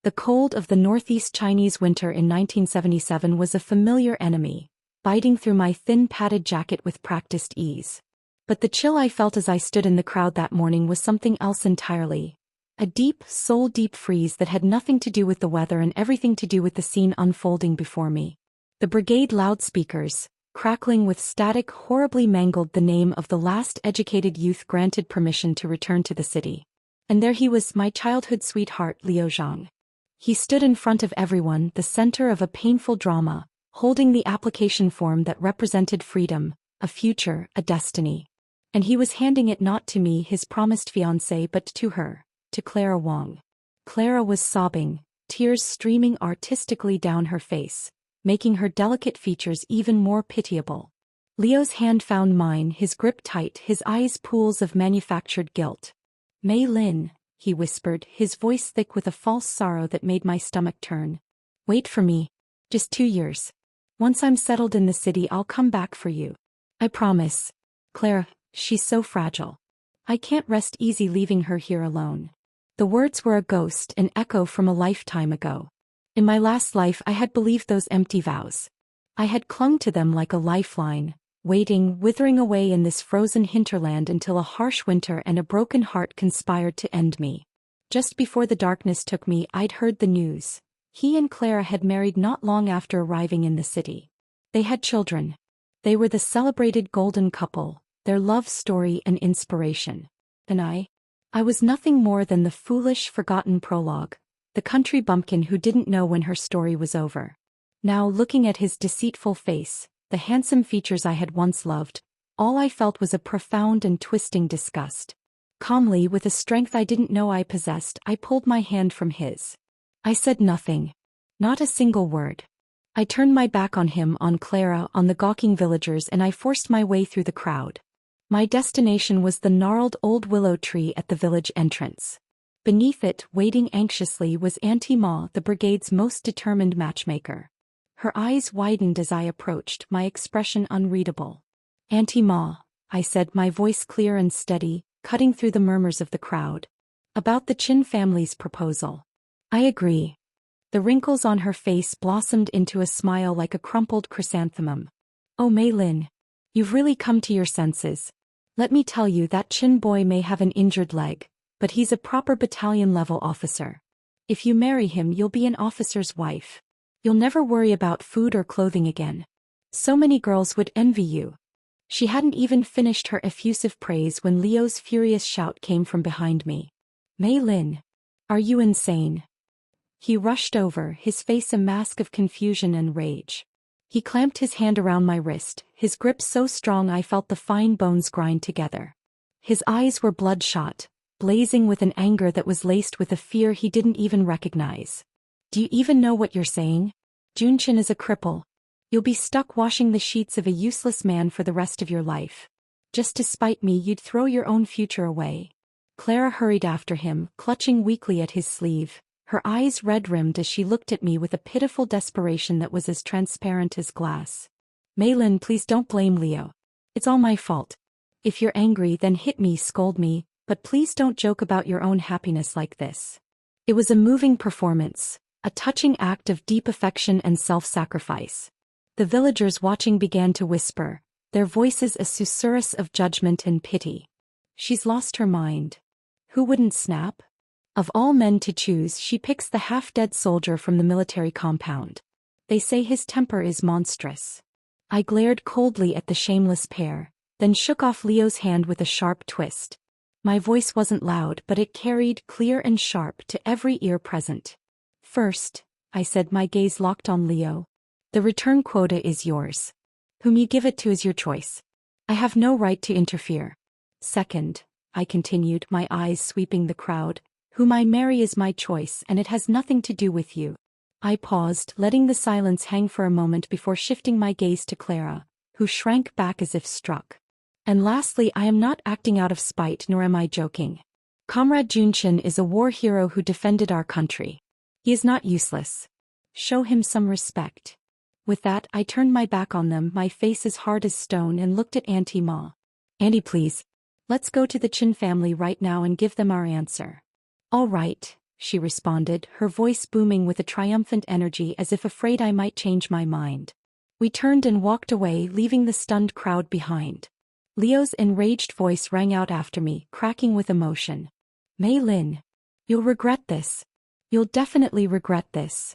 The cold of the northeast Chinese winter in 1977 was a familiar enemy, biting through my thin padded jacket with practiced ease. But the chill I felt as I stood in the crowd that morning was something else entirely. A deep, soul-deep freeze that had nothing to do with the weather and everything to do with the scene unfolding before me. The brigade loudspeakers, crackling with static, horribly mangled the name of the last educated youth granted permission to return to the city. And there he was, my childhood sweetheart, Liu Zhang. He stood in front of everyone, the center of a painful drama, holding the application form that represented freedom, a future, a destiny. And he was handing it not to me, his promised fiancée, but to her, to Clara Wang. Clara was sobbing, tears streaming artistically down her face, making her delicate features even more pitiable. Leo's hand found mine, his grip tight, his eyes pools of manufactured guilt. "Mei Lin," he whispered, his voice thick with a false sorrow that made my stomach turn. "Wait for me. Just 2 years. Once I'm settled in the city, I'll come back for you. I promise. Clara, she's so fragile. I can't rest easy leaving her here alone." The words were a ghost, an echo from a lifetime ago. In my last life I had believed those empty vows. I had clung to them like a lifeline, waiting, withering away in this frozen hinterland until a harsh winter and a broken heart conspired to end me. Just before the darkness took me, I'd heard the news. He and Clara had married not long after arriving in the city. They had children. They were the celebrated golden couple, their love story an inspiration. And I was nothing more than the foolish, forgotten prologue, the country bumpkin who didn't know when her story was over. Now, looking at his deceitful face, the handsome features I had once loved, all I felt was a profound and twisting disgust. Calmly, with a strength I didn't know I possessed, I pulled my hand from his. I said nothing. Not a single word. I turned my back on him, on Clara, on the gawking villagers, and I forced my way through the crowd. My destination was the gnarled old willow tree at the village entrance. Beneath it, waiting anxiously, was Auntie Ma, the brigade's most determined matchmaker. Her eyes widened as I approached, my expression unreadable. "Auntie Ma," I said, my voice clear and steady, cutting through the murmurs of the crowd. "About the Chin family's proposal." "I agree." The wrinkles on her face blossomed into a smile like a crumpled chrysanthemum. "Oh, Mei Lin. You've really come to your senses. Let me tell you, that Chin boy may have an injured leg, but he's a proper battalion-level officer. If you marry him, you'll be an officer's wife. You'll never worry about food or clothing again. So many girls would envy you." She hadn't even finished her effusive praise when Leo's furious shout came from behind me. "Mei Lin, are you insane?" He rushed over, his face a mask of confusion and rage. He clamped his hand around my wrist, his grip so strong I felt the fine bones grind together. His eyes were bloodshot, blazing with an anger that was laced with a fear he didn't even recognize. "Do you even know what you're saying? Junchin is a cripple. You'll be stuck washing the sheets of a useless man for the rest of your life. Just to spite me, you'd throw your own future away." Clara hurried after him, clutching weakly at his sleeve, her eyes red-rimmed as she looked at me with a pitiful desperation that was as transparent as glass. "Mei Lin, please don't blame Leo. It's all my fault. If you're angry, then hit me, scold me, but please don't joke about your own happiness like this." It was a moving performance, a touching act of deep affection and self-sacrifice. The villagers watching began to whisper, their voices a susurrus of judgment and pity. "She's lost her mind. Who wouldn't snap? Of all men to choose, she picks the half-dead soldier from the military compound. They say his temper is monstrous." I glared coldly at the shameless pair, then shook off Leo's hand with a sharp twist. My voice wasn't loud, but it carried, clear and sharp, to every ear present. "First," I said, my gaze locked on Leo, "the return quota is yours. Whom you give it to is your choice. I have no right to interfere. Second," I continued, my eyes sweeping the crowd, "whom I marry is my choice, and it has nothing to do with you." I paused, letting the silence hang for a moment before shifting my gaze to Clara, who shrank back as if struck. "And lastly, I am not acting out of spite, nor am I joking. Comrade Junchin is a war hero who defended our country. He is not useless. Show him some respect." With that, I turned my back on them, my face as hard as stone, and looked at Auntie Ma. "Auntie, please. Let's go to the Chin family right now and give them our answer." "All right," she responded, her voice booming with a triumphant energy as if afraid I might change my mind. We turned and walked away, leaving the stunned crowd behind. Leo's enraged voice rang out after me, cracking with emotion. Mei Lin. You'll regret this. You'll definitely regret this.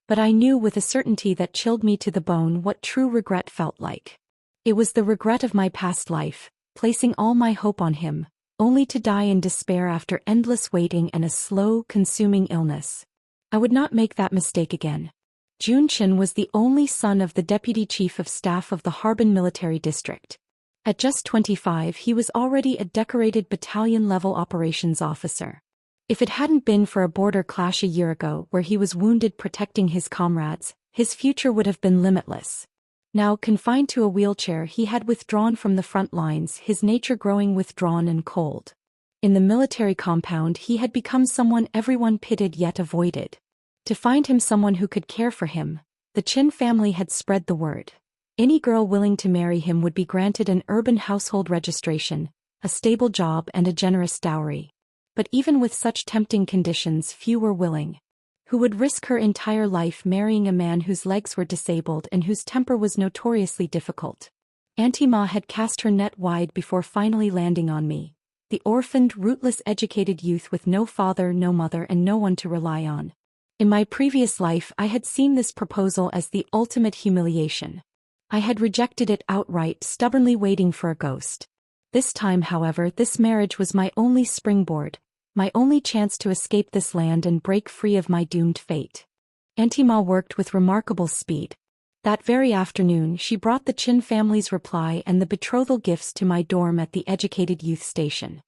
But I knew with a certainty that chilled me to the bone what true regret felt like. It was the regret of my past life, placing all my hope on him, only to die in despair after endless waiting and a slow, consuming illness. I would not make that mistake again. Jun Chen was the only son of the Deputy Chief of Staff of the Harbin Military District. At just 25, he was already a decorated battalion-level operations officer. If it hadn't been for a border clash a year ago where he was wounded protecting his comrades, his future would have been limitless. Now confined to a wheelchair, he had withdrawn from the front lines, his nature growing withdrawn and cold. In the military compound, he had become someone everyone pitied yet avoided. To find him someone who could care for him, the Chin family had spread the word. Any girl willing to marry him would be granted an urban household registration, a stable job and a generous dowry. But even with such tempting conditions, few were willing. Who would risk her entire life marrying a man whose legs were disabled and whose temper was notoriously difficult? Auntie Ma had cast her net wide before finally landing on me, the orphaned, rootless educated youth with no father, no mother and no one to rely on. In my previous life I had seen this proposal as the ultimate humiliation. I had rejected it outright, stubbornly waiting for a ghost. This time, however, this marriage was my only springboard, my only chance to escape this land and break free of my doomed fate. Auntie Ma worked with remarkable speed. That very afternoon she brought the Chin family's reply and the betrothal gifts to my dorm at the educated youth station.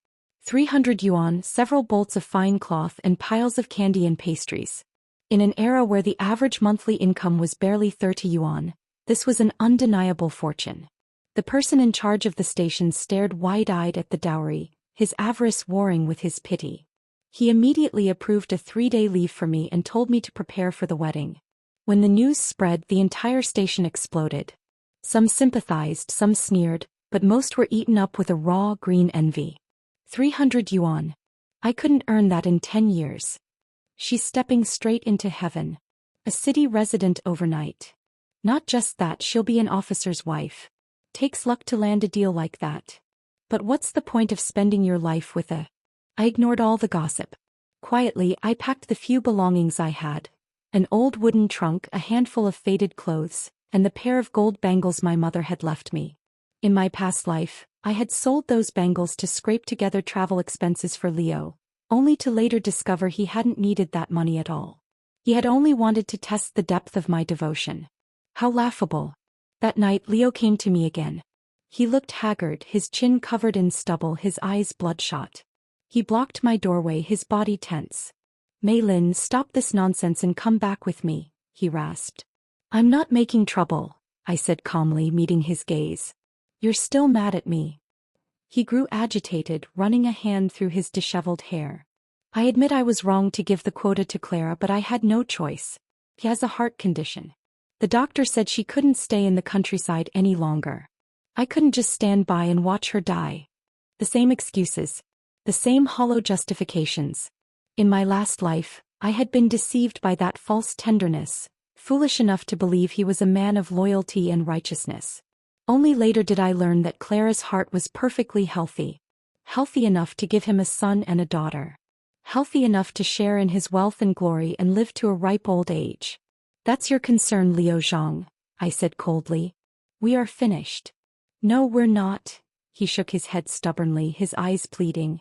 300 yuan, several bolts of fine cloth and piles of candy and pastries. In an era where the average monthly income was barely 30 yuan, this was an undeniable fortune. The person in charge of the station stared wide-eyed at the dowry, his avarice warring with his pity. He immediately approved a 3-day leave for me and told me to prepare for the wedding. When the news spread, the entire station exploded. Some sympathized, some sneered, but most were eaten up with a raw, green envy. 300 yuan. I couldn't earn that in 10 years. She's stepping straight into heaven. A city resident overnight. Not just that, she'll be an officer's wife. Takes luck to land a deal like that. But what's the point of spending your life with a... I ignored all the gossip. Quietly, I packed the few belongings I had. An old wooden trunk, a handful of faded clothes, and the pair of gold bangles my mother had left me. In my past life, I had sold those bangles to scrape together travel expenses for Leo, only to later discover he hadn't needed that money at all. He had only wanted to test the depth of my devotion. How laughable. That night Leo came to me again. He looked haggard, his chin covered in stubble, his eyes bloodshot. He blocked my doorway, his body tense. Mei Lin, stop this nonsense and come back with me, he rasped. I'm not making trouble, I said calmly, meeting his gaze. You're still mad at me. He grew agitated, running a hand through his disheveled hair. I admit I was wrong to give the quota to Clara, but I had no choice. He has a heart condition. The doctor said she couldn't stay in the countryside any longer. I couldn't just stand by and watch her die. The same excuses. The same hollow justifications. In my last life, I had been deceived by that false tenderness, foolish enough to believe he was a man of loyalty and righteousness. Only later did I learn that Clara's heart was perfectly healthy. Healthy enough to give him a son and a daughter. Healthy enough to share in his wealth and glory and live to a ripe old age. That's your concern, Liu Zhang, I said coldly. We are finished. No, we're not. He shook his head stubbornly, his eyes pleading.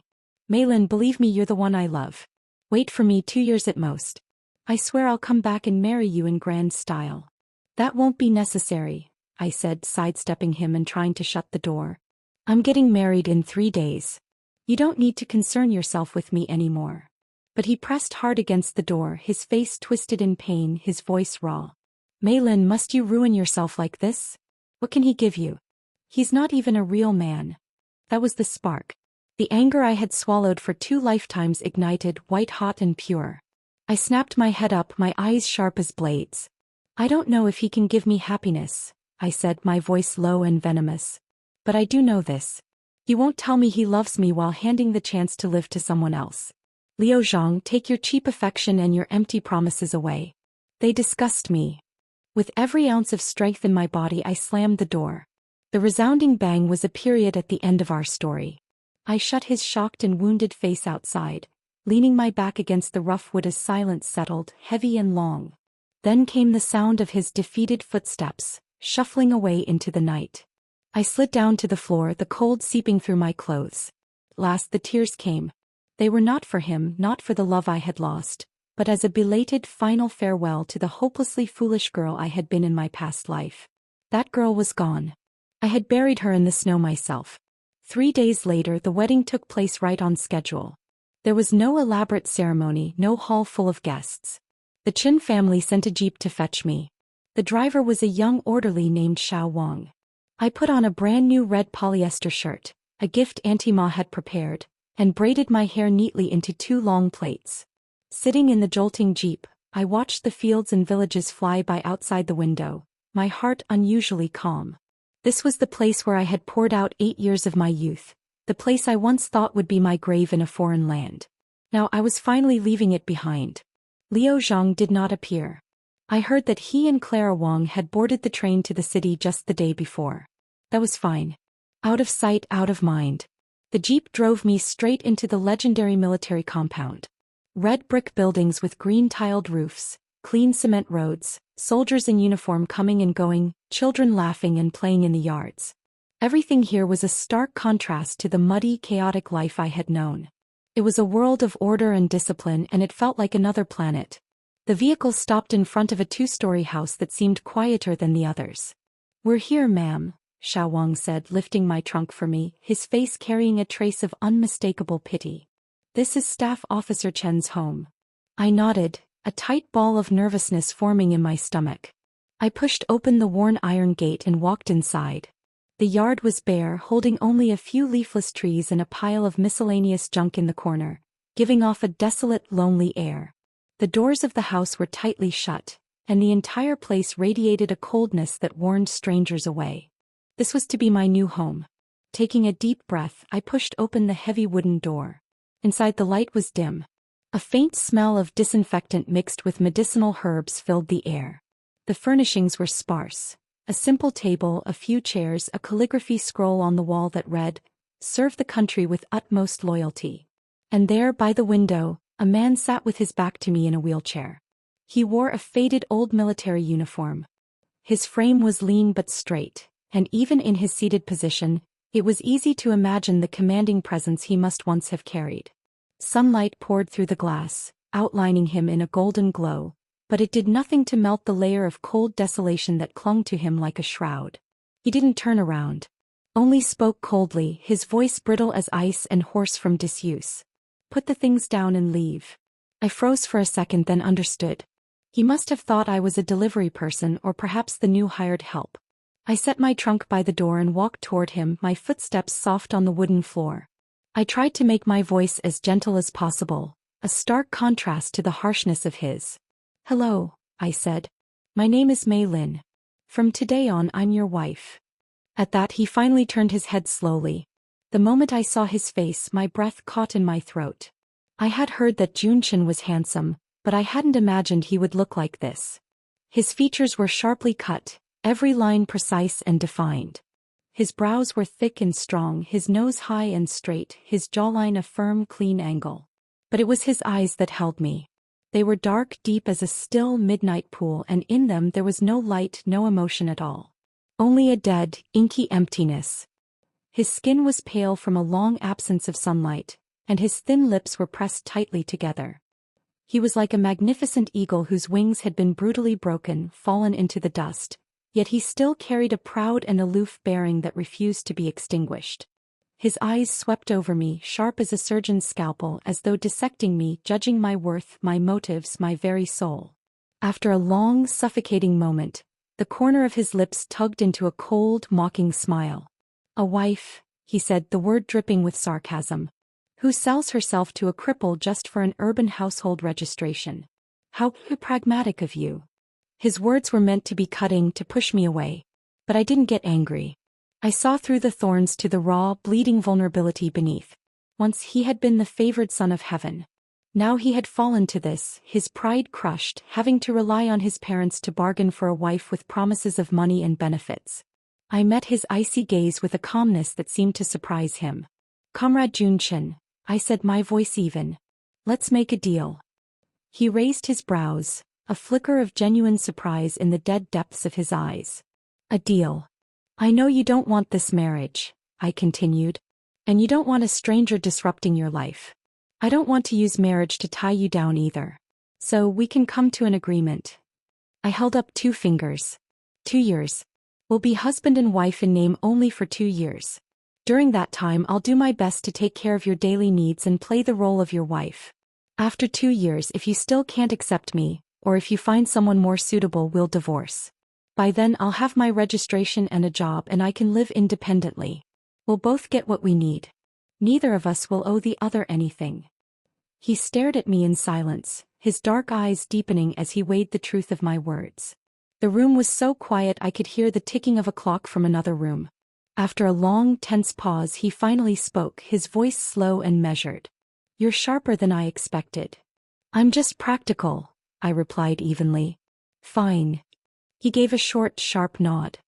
Mei Lin, believe me, you're the one I love. Wait for me 2 years at most. I swear I'll come back and marry you in grand style. That won't be necessary, I said, sidestepping him and trying to shut the door. I'm getting married in 3 days. You don't need to concern yourself with me anymore. But he pressed hard against the door, his face twisted in pain, his voice raw. Mei Lin, must you ruin yourself like this? What can he give you? He's not even a real man. That was the spark. The anger I had swallowed for 2 lifetimes ignited, white-hot and pure. I snapped my head up, my eyes sharp as blades. I don't know if he can give me happiness, I said, my voice low and venomous. But I do know this. He won't tell me he loves me while handing the chance to live to someone else. Liu Zhang, take your cheap affection and your empty promises away. They disgust me. With every ounce of strength in my body I slammed the door. The resounding bang was a period at the end of our story. I shut his shocked and wounded face outside, leaning my back against the rough wood as silence settled, heavy and long. Then came the sound of his defeated footsteps, shuffling away into the night. I slid down to the floor, the cold seeping through my clothes. Last the tears came. They were not for him, not for the love I had lost, but as a belated final farewell to the hopelessly foolish girl I had been in my past life. That girl was gone. I had buried her in the snow myself. 3 days later the wedding took place right on schedule. There was no elaborate ceremony, no hall full of guests. The Qin family sent a jeep to fetch me. The driver was a young orderly named Xiao Wang. I put on a brand new red polyester shirt, a gift Auntie Ma had prepared, and braided my hair neatly into 2 long plaits. Sitting in the jolting jeep, I watched the fields and villages fly by outside the window, my heart unusually calm. This was the place where I had poured out 8 years of my youth, the place I once thought would be my grave in a foreign land. Now I was finally leaving it behind. Liu Zhang did not appear. I heard that he and Clara Wang had boarded the train to the city just the day before. That was fine. Out of sight, out of mind. The jeep drove me straight into the legendary military compound. Red brick buildings with green tiled roofs, clean cement roads, soldiers in uniform coming and going, children laughing and playing in the yards. Everything here was a stark contrast to the muddy, chaotic life I had known. It was a world of order and discipline, and it felt like another planet. The vehicle stopped in front of a 2-story house that seemed quieter than the others. "We're here, ma'am," Xiao Wang said, lifting my trunk for me, his face carrying a trace of unmistakable pity. "This is Staff Officer Chen's home." I nodded, a tight ball of nervousness forming in my stomach. I pushed open the worn iron gate and walked inside. The yard was bare, holding only a few leafless trees and a pile of miscellaneous junk in the corner, giving off a desolate, lonely air. The doors of the house were tightly shut, and the entire place radiated a coldness that warned strangers away. This was to be my new home. Taking a deep breath, I pushed open the heavy wooden door. Inside the light was dim. A faint smell of disinfectant mixed with medicinal herbs filled the air. The furnishings were sparse. A simple table, a few chairs, a calligraphy scroll on the wall that read, "Serve the country with utmost loyalty." And there, by the window, a man sat with his back to me in a wheelchair. He wore a faded old military uniform. His frame was lean but straight, and even in his seated position, it was easy to imagine the commanding presence he must once have carried. Sunlight poured through the glass, outlining him in a golden glow, but it did nothing to melt the layer of cold desolation that clung to him like a shroud. He didn't turn around. Only spoke coldly, his voice brittle as ice and hoarse from disuse. "Put the things down and leave." I froze for a second, then understood. He must have thought I was a delivery person or perhaps the new hired help. I set my trunk by the door and walked toward him, my footsteps soft on the wooden floor. I tried to make my voice as gentle as possible, a stark contrast to the harshness of his. "Hello," I said. "My name is Mei Lin. From today on I'm your wife." At that he finally turned his head slowly. The moment I saw his face, my breath caught in my throat. I had heard that Junchen was handsome, but I hadn't imagined he would look like this. His features were sharply cut, every line precise and defined. His brows were thick and strong, his nose high and straight, his jawline a firm, clean angle. But it was his eyes that held me. They were dark, deep as a still midnight pool, and in them there was no light, no emotion at all. Only a dead, inky emptiness. His skin was pale from a long absence of sunlight, and his thin lips were pressed tightly together. He was like a magnificent eagle whose wings had been brutally broken, fallen into the dust, yet he still carried a proud and aloof bearing that refused to be extinguished. His eyes swept over me, sharp as a surgeon's scalpel, as though dissecting me, judging my worth, my motives, my very soul. After a long, suffocating moment, the corner of his lips tugged into a cold, mocking smile. "A wife," he said, the word dripping with sarcasm. "Who sells herself to a cripple just for an urban household registration. How pragmatic of you." His words were meant to be cutting, to push me away. But I didn't get angry. I saw through the thorns to the raw, bleeding vulnerability beneath. Once he had been the favored son of heaven. Now he had fallen to this, his pride crushed, having to rely on his parents to bargain for a wife with promises of money and benefits. I met his icy gaze with a calmness that seemed to surprise him. "Comrade Junchin," I said, my voice even. "Let's make a deal." He raised his brows, a flicker of genuine surprise in the dead depths of his eyes. "A deal? I know you don't want this marriage," I continued. "And you don't want a stranger disrupting your life. I don't want to use marriage to tie you down either. So we can come to an agreement." I held up 2 fingers. 2 years. We'll be husband and wife in name only for 2 years. During that time I'll do my best to take care of your daily needs and play the role of your wife. After 2 years, if you still can't accept me, or if you find someone more suitable, we'll divorce. By then I'll have my registration and a job and I can live independently. We'll both get what we need. Neither of us will owe the other anything. He stared at me in silence, his dark eyes deepening as he weighed the truth of my words. The room was so quiet I could hear the ticking of a clock from another room. After a long, tense pause, he finally spoke, his voice slow and measured. "You're sharper than I expected." "I'm just practical," I replied evenly. "Fine." He gave a short, sharp nod.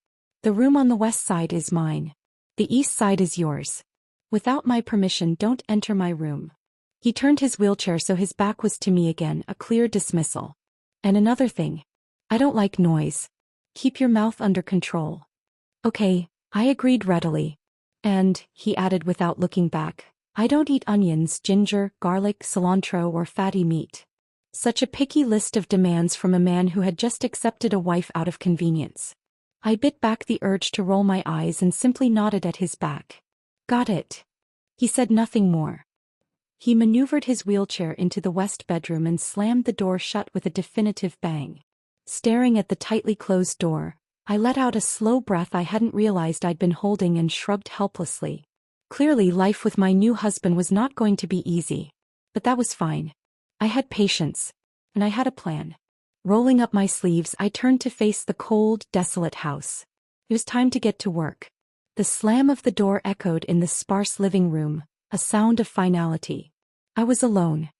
"The room on the west side is mine. The east side is yours. Without my permission, don't enter my room." He turned his wheelchair so his back was to me again, a clear dismissal. "And another thing. I don't like noise. Keep your mouth under control." "Okay," I agreed readily. "And," he added without looking back, "I don't eat onions, ginger, garlic, cilantro, or fatty meat." Such a picky list of demands from a man who had just accepted a wife out of convenience. I bit back the urge to roll my eyes and simply nodded at his back. "Got it." He said nothing more. He maneuvered his wheelchair into the west bedroom and slammed the door shut with a definitive bang. Staring at the tightly closed door, I let out a slow breath I hadn't realized I'd been holding and shrugged helplessly. Clearly life with my new husband was not going to be easy. But that was fine. I had patience. And I had a plan. Rolling up my sleeves, I turned to face the cold, desolate house. It was time to get to work. The slam of the door echoed in the sparse living room, a sound of finality. I was alone.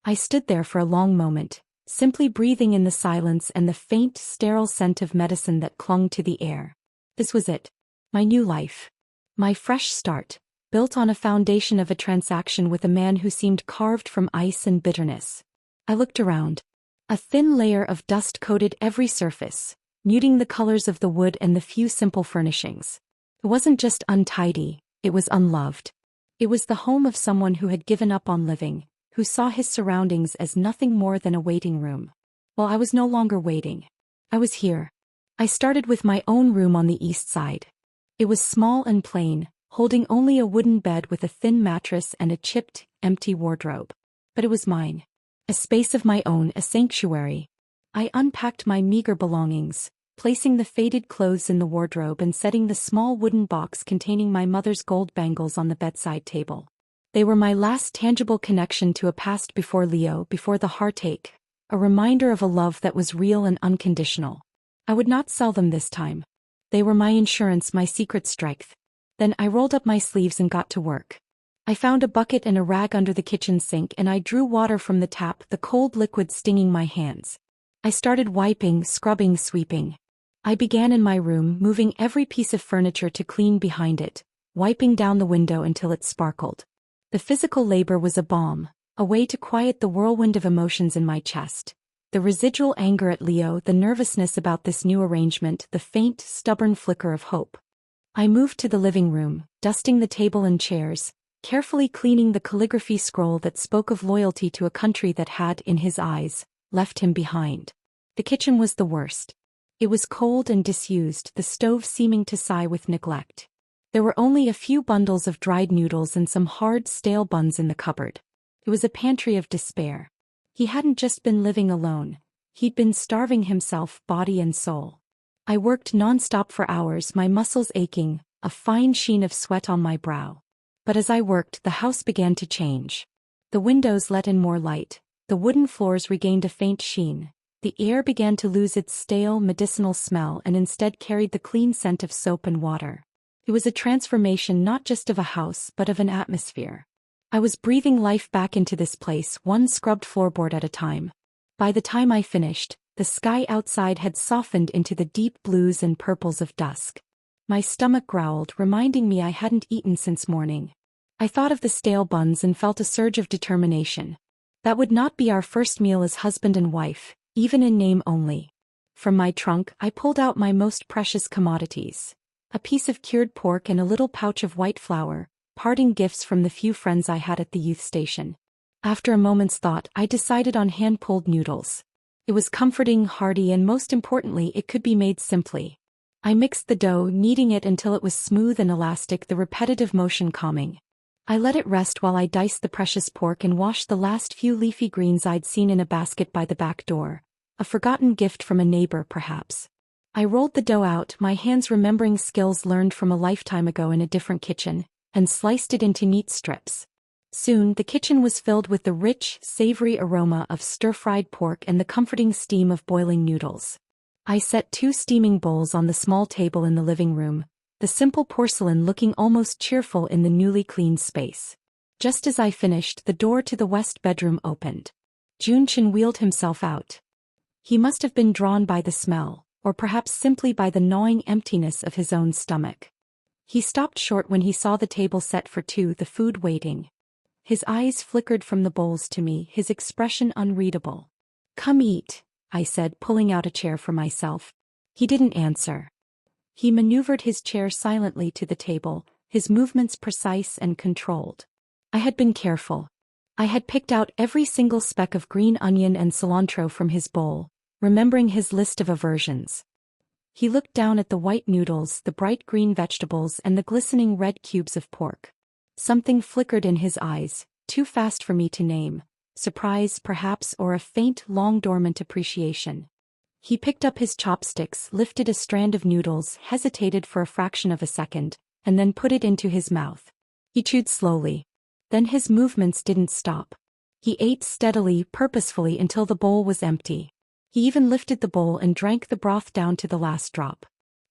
I stood there for a long moment, simply breathing in the silence and the faint, sterile scent of medicine that clung to the air. This was it. My new life. My fresh start, built on a foundation of a transaction with a man who seemed carved from ice and bitterness. I looked around. A thin layer of dust coated every surface, muting the colors of the wood and the few simple furnishings. It wasn't just untidy, it was unloved. It was the home of someone who had given up on living, who saw his surroundings as nothing more than a waiting room. Well, I was no longer waiting. I was here. I started with my own room on the east side. It was small and plain, holding only a wooden bed with a thin mattress and a chipped, empty wardrobe. But it was mine. A space of my own, a sanctuary. I unpacked my meager belongings, placing the faded clothes in the wardrobe and setting the small wooden box containing my mother's gold bangles on the bedside table. They were my last tangible connection to a past before Leo, before the heartache, a reminder of a love that was real and unconditional. I would not sell them this time. They were my insurance, my secret strength. Then I rolled up my sleeves and got to work. I found a bucket and a rag under the kitchen sink and I drew water from the tap, the cold liquid stinging my hands. I started wiping, scrubbing, sweeping. I began in my room, moving every piece of furniture to clean behind it, wiping down the window until it sparkled. The physical labor was a balm, a way to quiet the whirlwind of emotions in my chest. The residual anger at Leo, the nervousness about this new arrangement, the faint, stubborn flicker of hope. I moved to the living room, dusting the table and chairs, carefully cleaning the calligraphy scroll that spoke of loyalty to a country that had, in his eyes, left him behind. The kitchen was the worst. It was cold and disused, the stove seeming to sigh with neglect. There were only a few bundles of dried noodles and some hard, stale buns in the cupboard. It was a pantry of despair. He hadn't just been living alone. He'd been starving himself, body and soul. I worked non-stop for hours, my muscles aching, a fine sheen of sweat on my brow. But as I worked, the house began to change. The windows let in more light, the wooden floors regained a faint sheen, the air began to lose its stale, medicinal smell and instead carried the clean scent of soap and water. It was a transformation not just of a house but of an atmosphere. I was breathing life back into this place, one scrubbed floorboard at a time. By the time I finished, the sky outside had softened into the deep blues and purples of dusk. My stomach growled, reminding me I hadn't eaten since morning. I thought of the stale buns and felt a surge of determination. That would not be our first meal as husband and wife, even in name only. From my trunk, I pulled out my most precious commodities. A piece of cured pork and a little pouch of white flour, parting gifts from the few friends I had at the youth station. After a moment's thought, I decided on hand-pulled noodles. It was comforting, hearty, and most importantly, it could be made simply. I mixed the dough, kneading it until it was smooth and elastic, the repetitive motion calming. I let it rest while I diced the precious pork and washed the last few leafy greens I'd seen in a basket by the back door. A forgotten gift from a neighbor, perhaps. I rolled the dough out, my hands remembering skills learned from a lifetime ago in a different kitchen, and sliced it into neat strips. Soon, the kitchen was filled with the rich, savory aroma of stir-fried pork and the comforting steam of boiling noodles. I set 2 steaming bowls on the small table in the living room, the simple porcelain looking almost cheerful in the newly cleaned space. Just as I finished, the door to the west bedroom opened. Junchin wheeled himself out. He must have been drawn by the smell, or perhaps simply by the gnawing emptiness of his own stomach. He stopped short when he saw the table set for 2, the food waiting. His eyes flickered from the bowls to me, his expression unreadable. "Come eat," I said, pulling out a chair for myself. He didn't answer. He maneuvered his chair silently to the table, his movements precise and controlled. I had been careful. I had picked out every single speck of green onion and cilantro from his bowl, remembering his list of aversions. He looked down at the white noodles, the bright green vegetables, and the glistening red cubes of pork. Something flickered in his eyes, too fast for me to name. Surprise, perhaps, or a faint, long-dormant appreciation. He picked up his chopsticks, lifted a strand of noodles, hesitated for a fraction of a second, and then put it into his mouth. He chewed slowly. Then his movements didn't stop. He ate steadily, purposefully until the bowl was empty. He even lifted the bowl and drank the broth down to the last drop.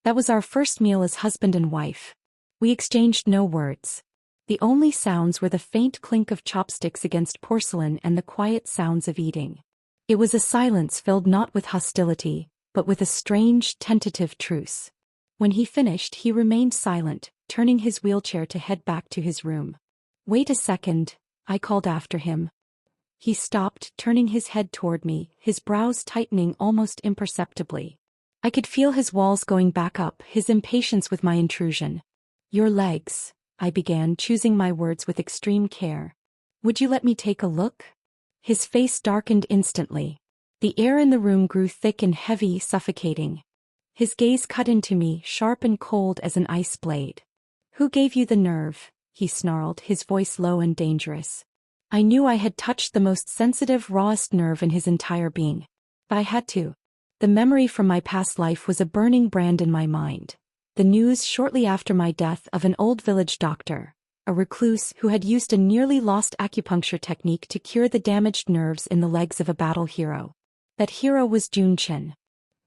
That was our first meal as husband and wife. We exchanged no words. The only sounds were the faint clink of chopsticks against porcelain and the quiet sounds of eating. It was a silence filled not with hostility, but with a strange, tentative truce. When he finished, he remained silent, turning his wheelchair to head back to his room. "Wait a second," I called after him. He stopped, turning his head toward me, his brows tightening almost imperceptibly. I could feel his walls going back up, his impatience with my intrusion. "Your legs," I began, choosing my words with extreme care. "Would you let me take a look?" His face darkened instantly. The air in the room grew thick and heavy, suffocating. His gaze cut into me, sharp and cold as an ice blade. "Who gave you the nerve?" he snarled, his voice low and dangerous. I knew I had touched the most sensitive, rawest nerve in his entire being. But I had to. The memory from my past life was a burning brand in my mind. The news shortly after my death of an old village doctor, a recluse who had used a nearly lost acupuncture technique to cure the damaged nerves in the legs of a battle hero. That hero was Junchin.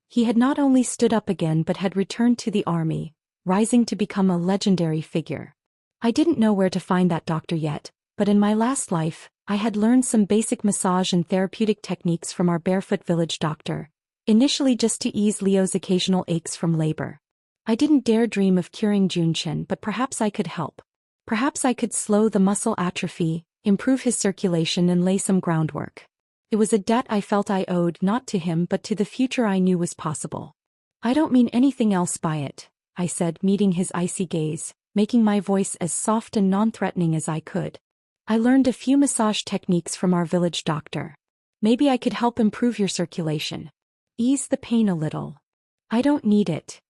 He had not only stood up again but had returned to the army, rising to become a legendary figure. I didn't know where to find that doctor yet, but in my last life, I had learned some basic massage and therapeutic techniques from our barefoot village doctor, initially just to ease Leo's occasional aches from labor. I didn't dare dream of curing Junchin, but perhaps I could help. Perhaps I could slow the muscle atrophy, improve his circulation, and lay some groundwork. It was a debt I felt I owed not to him but to the future I knew was possible. "I don't mean anything else by it," I said, meeting his icy gaze, making my voice as soft and non-threatening as I could. "I learned a few massage techniques from our village doctor. Maybe I could help improve your circulation. Ease the pain a little." "I don't need it."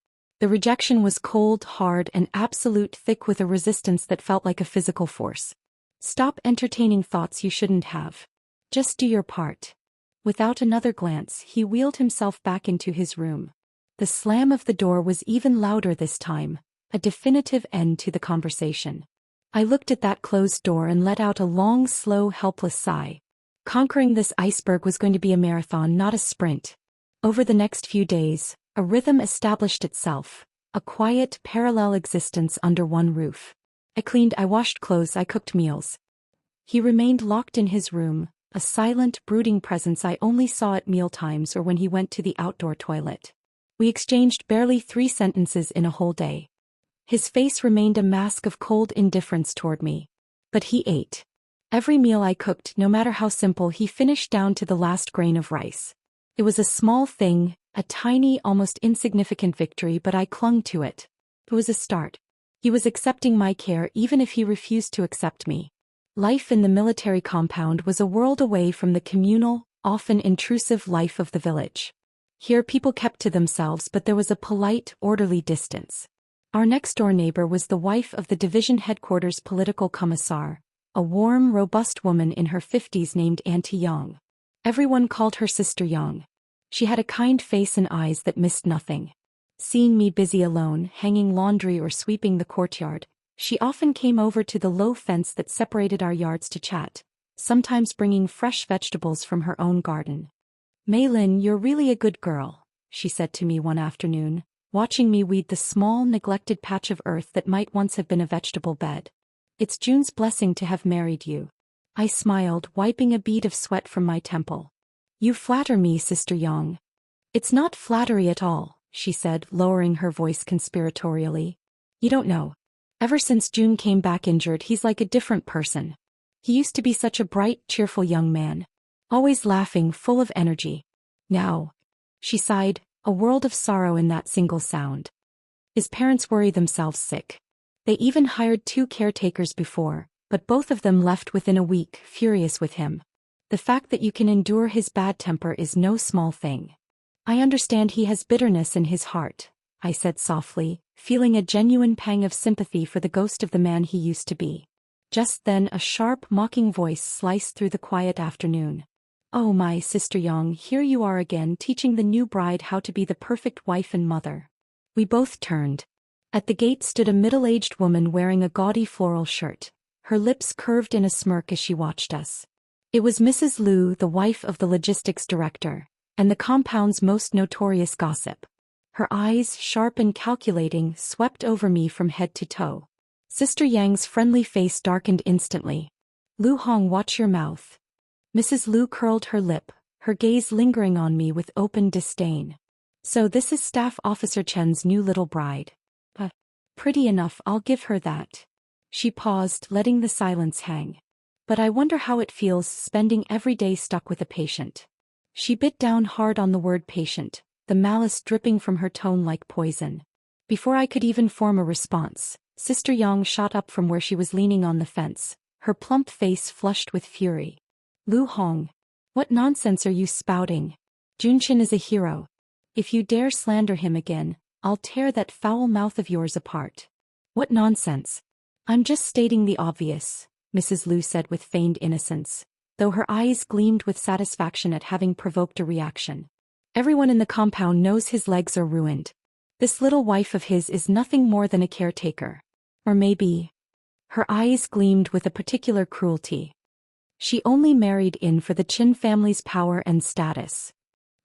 The rejection was cold, hard, and absolute, thick with a resistance that felt like a physical force. "Stop entertaining thoughts you shouldn't have. Just do your part." Without another glance, he wheeled himself back into his room. The slam of the door was even louder this time, a definitive end to the conversation. I looked at that closed door and let out a long, slow, helpless sigh. Conquering this iceberg was going to be a marathon, not a sprint. Over the next few days, a rhythm established itself, a quiet, parallel existence under one roof. I cleaned, I washed clothes, I cooked meals. He remained locked in his room, a silent, brooding presence I only saw at mealtimes or when he went to the outdoor toilet. We exchanged barely 3 sentences in a whole day. His face remained a mask of cold indifference toward me. But he ate. Every meal I cooked, no matter how simple, he finished down to the last grain of rice. It was a small thing, a tiny, almost insignificant victory, but I clung to it. It was a start. He was accepting my care even if he refused to accept me. Life in the military compound was a world away from the communal, often intrusive life of the village. Here people kept to themselves, but there was a polite, orderly distance. Our next-door neighbor was the wife of the division headquarters political commissar, a warm, robust woman in her 50s named Auntie Yang. Everyone called her Sister Yang. She had a kind face and eyes that missed nothing. Seeing me busy alone, hanging laundry or sweeping the courtyard, she often came over to the low fence that separated our yards to chat, sometimes bringing fresh vegetables from her own garden. "Maylin, you're really a good girl," she said to me one afternoon, watching me weed the small, neglected patch of earth that might once have been a vegetable bed. "It's June's blessing to have married you." I smiled, wiping a bead of sweat from my temple. "You flatter me, Sister Yang." "It's not flattery at all," she said, lowering her voice conspiratorially. "You don't know. Ever since June came back injured, he's like a different person. He used to be such a bright, cheerful young man. Always laughing, full of energy. Now," she sighed, a world of sorrow in that single sound. "His parents worry themselves sick. They even hired 2 caretakers before, but both of them left within a week, furious with him. The fact that you can endure his bad temper is no small thing." "I understand he has bitterness in his heart," I said softly, feeling a genuine pang of sympathy for the ghost of the man he used to be. Just then a sharp, mocking voice sliced through the quiet afternoon. "Oh, my Sister Yang, here you are again, teaching the new bride how to be the perfect wife and mother." We both turned. At the gate stood a middle-aged woman wearing a gaudy floral shirt, her lips curved in a smirk as she watched us. It was Mrs. Liu, the wife of the logistics director, and the compound's most notorious gossip. Her eyes, sharp and calculating, swept over me from head to toe. Sister Yang's friendly face darkened instantly. "Lu Hong, watch your mouth." Mrs. Liu curled her lip, her gaze lingering on me with open disdain. "So this is Staff Officer Chen's new little bride. Pretty enough, I'll give her that." She paused, letting the silence hang. "But I wonder how it feels spending every day stuck with a patient." She bit down hard on the word patient, the malice dripping from her tone like poison. Before I could even form a response, Sister Yang shot up from where she was leaning on the fence, her plump face flushed with fury. "Lu Hong, what nonsense are you spouting? Junchin is a hero. If you dare slander him again, I'll tear that foul mouth of yours apart." "What nonsense?" "I'm just stating the obvious," Mrs. Liu said with feigned innocence, though her eyes gleamed with satisfaction at having provoked a reaction. "Everyone in the compound knows his legs are ruined. This little wife of his is nothing more than a caretaker. Or maybe..." Her eyes gleamed with a particular cruelty. "She only married in for the Qin family's power and status."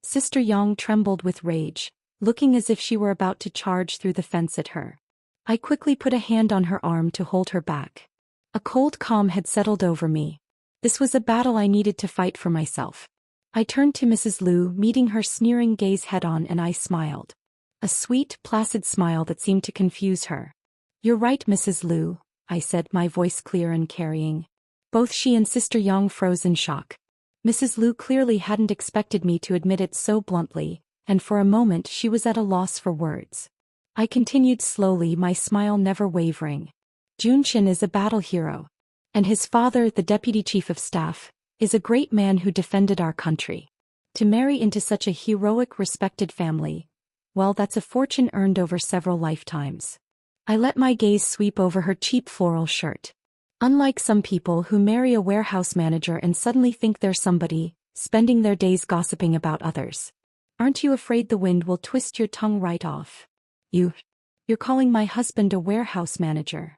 Sister Yang trembled with rage, looking as if she were about to charge through the fence at her. I quickly put a hand on her arm to hold her back. A cold calm had settled over me. This was a battle I needed to fight for myself. I turned to Mrs. Liu, meeting her sneering gaze head-on, and I smiled. A sweet, placid smile that seemed to confuse her. "You're right, Mrs. Liu," I said, my voice clear and carrying. Both she and Sister Yang froze in shock. Mrs. Liu clearly hadn't expected me to admit it so bluntly, and for a moment she was at a loss for words. I continued slowly, my smile never wavering. "Junchin is a battle hero. And his father, the deputy chief of staff, is a great man who defended our country. To marry into such a heroic, respected family, well, that's a fortune earned over several lifetimes." I let my gaze sweep over her cheap floral shirt. "Unlike some people who marry a warehouse manager and suddenly think they're somebody, spending their days gossiping about others. Aren't you afraid the wind will twist your tongue right off? You're calling my husband a warehouse manager?"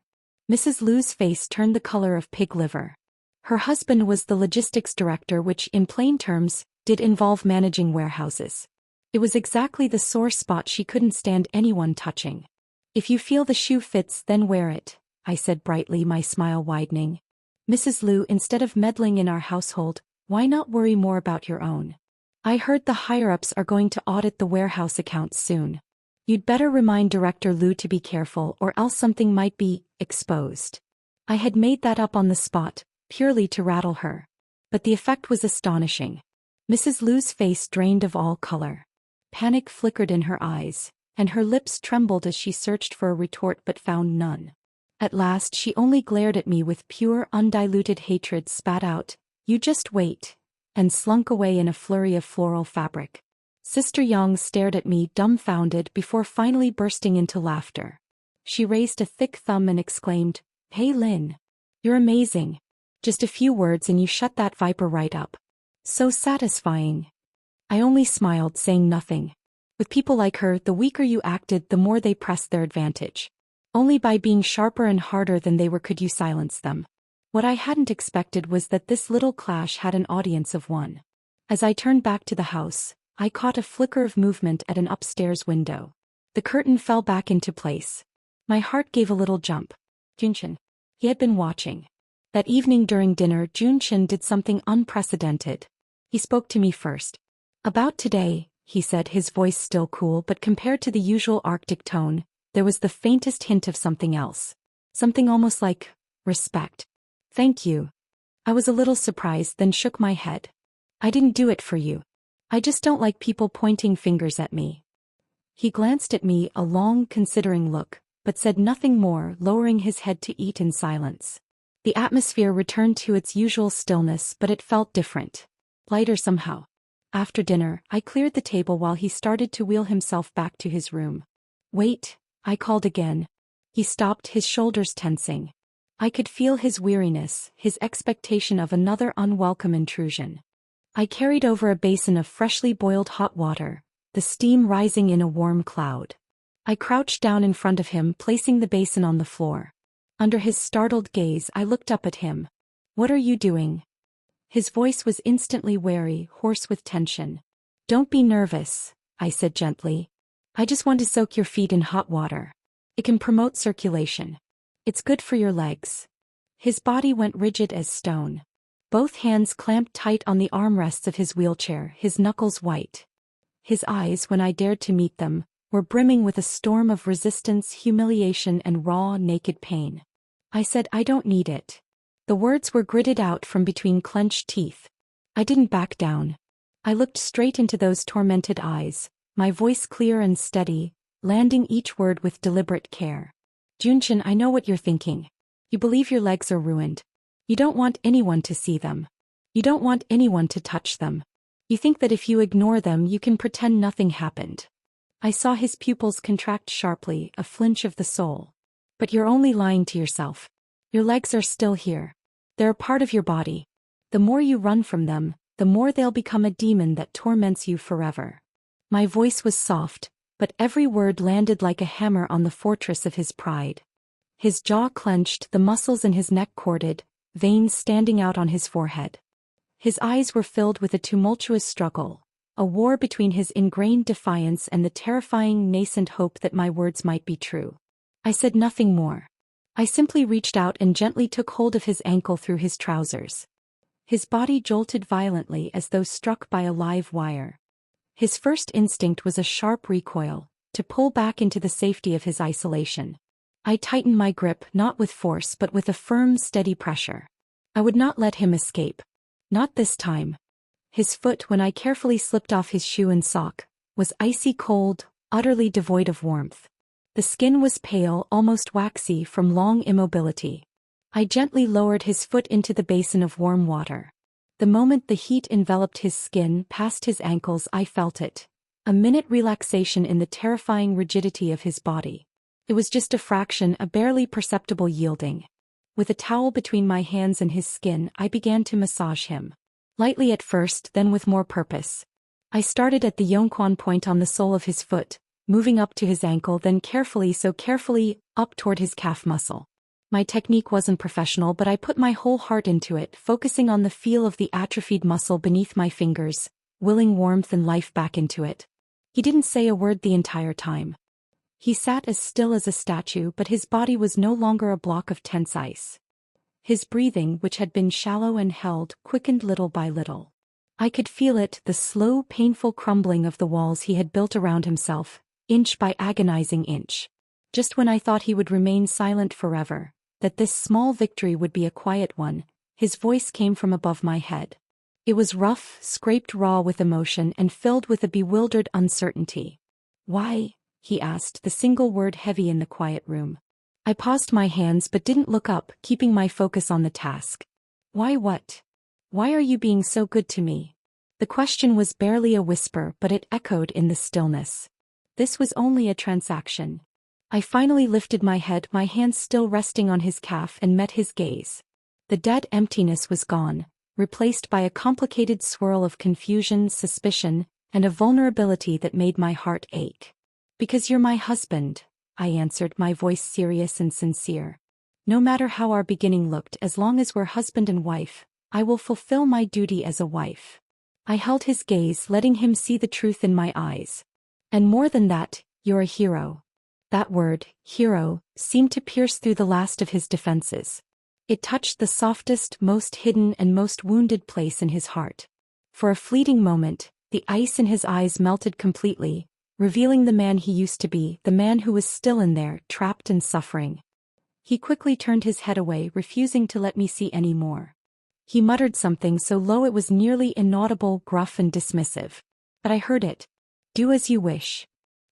Mrs. Liu's face turned the color of pig liver. Her husband was the logistics director, which, in plain terms, did involve managing warehouses. It was exactly the sore spot she couldn't stand anyone touching. "If you feel the shoe fits, then wear it," I said brightly, my smile widening. Mrs. Liu, instead of meddling in our household, why not worry more about your own? I heard the higher-ups are going to audit the warehouse accounts soon. You'd better remind Director Liu to be careful or else something might be exposed. I had made that up on the spot, purely to rattle her. But the effect was astonishing. Mrs. Liu's face drained of all color. Panic flickered in her eyes, and her lips trembled as she searched for a retort but found none. At last she only glared at me with pure undiluted hatred, spat out, "You just wait," and slunk away in a flurry of floral fabric. Sister Yang stared at me dumbfounded before finally bursting into laughter. She raised a thick thumb and exclaimed, "Hey Lin. You're amazing. Just a few words and you shut that viper right up. So satisfying." I only smiled, saying nothing. With people like her, the weaker you acted, the more they pressed their advantage. Only by being sharper and harder than they were could you silence them. What I hadn't expected was that this little clash had an audience of one. As I turned back to the house, I caught a flicker of movement at an upstairs window. The curtain fell back into place. My heart gave a little jump. Junshin. He had been watching. That evening during dinner, Junshin did something unprecedented. He spoke to me first. "About today," he said, his voice still cool, but compared to the usual Arctic tone, there was the faintest hint of something else. Something almost like respect. "Thank you." I was a little surprised, then shook my head. "I didn't do it for you. I just don't like people pointing fingers at me." He glanced at me, a long, considering look, but said nothing more, lowering his head to eat in silence. The atmosphere returned to its usual stillness, but it felt different. Lighter somehow. After dinner, I cleared the table while he started to wheel himself back to his room. "Wait," I called again. He stopped, his shoulders tensing. I could feel his weariness, his expectation of another unwelcome intrusion. I carried over a basin of freshly boiled hot water, the steam rising in a warm cloud. I crouched down in front of him, placing the basin on the floor. Under his startled gaze, I looked up at him. "What are you doing?" His voice was instantly wary, hoarse with tension. "Don't be nervous," I said gently. "I just want to soak your feet in hot water. It can promote circulation. It's good for your legs." His body went rigid as stone. Both hands clamped tight on the armrests of his wheelchair, his knuckles white. His eyes, when I dared to meet them, were brimming with a storm of resistance, humiliation, and raw, naked pain. I said, "I don't need it." The words were gritted out from between clenched teeth. I didn't back down. I looked straight into those tormented eyes, my voice clear and steady, landing each word with deliberate care. "Junshin, I know what you're thinking. You believe your legs are ruined. You don't want anyone to see them. You don't want anyone to touch them. You think that if you ignore them you can pretend nothing happened." I saw his pupils contract sharply, a flinch of the soul. "But you're only lying to yourself. Your legs are still here. They're a part of your body. The more you run from them, the more they'll become a demon that torments you forever." My voice was soft, but every word landed like a hammer on the fortress of his pride. His jaw clenched, the muscles in his neck corded, veins standing out on his forehead. His eyes were filled with a tumultuous struggle, a war between his ingrained defiance and the terrifying nascent hope that my words might be true. I said nothing more. I simply reached out and gently took hold of his ankle through his trousers. His body jolted violently as though struck by a live wire. His first instinct was a sharp recoil, to pull back into the safety of his isolation. I tightened my grip, not with force but with a firm, steady pressure. I would not let him escape. Not this time. His foot, when I carefully slipped off his shoe and sock, was icy cold, utterly devoid of warmth. The skin was pale, almost waxy from long immobility. I gently lowered his foot into the basin of warm water. The moment the heat enveloped his skin past his ankles, I felt it. A minute relaxation in the terrifying rigidity of his body. It was just a fraction, a barely perceptible yielding. With a towel between my hands and his skin, I began to massage him. Lightly at first, then with more purpose. I started at the Yonquan point on the sole of his foot, moving up to his ankle, then carefully, so carefully, up toward his calf muscle. My technique wasn't professional, but I put my whole heart into it, focusing on the feel of the atrophied muscle beneath my fingers, willing warmth and life back into it. He didn't say a word the entire time. He sat as still as a statue, but his body was no longer a block of tense ice. His breathing, which had been shallow and held, quickened little by little. I could feel it, the slow, painful crumbling of the walls he had built around himself, inch by agonizing inch. Just when I thought he would remain silent forever, that this small victory would be a quiet one, his voice came from above my head. It was rough, scraped raw with emotion and filled with a bewildered uncertainty. "Why?" he asked, the single word heavy in the quiet room. I paused my hands but didn't look up, keeping my focus on the task. "Why what? Why are you being so good to me?" The question was barely a whisper, but it echoed in the stillness. This was only a transaction. I finally lifted my head, my hands still resting on his calf, and met his gaze. The dead emptiness was gone, replaced by a complicated swirl of confusion, suspicion, and a vulnerability that made my heart ache. "Because you're my husband," I answered, my voice serious and sincere. "No matter how our beginning looked, as long as we're husband and wife, I will fulfill my duty as a wife." I held his gaze, letting him see the truth in my eyes. "And more than that, you're a hero." That word, hero, seemed to pierce through the last of his defenses. It touched the softest, most hidden and most wounded place in his heart. For a fleeting moment, the ice in his eyes melted completely, revealing the man he used to be, the man who was still in there, trapped and suffering. He quickly turned his head away, refusing to let me see any more. He muttered something so low it was nearly inaudible, gruff and dismissive. But I heard it. "Do as you wish."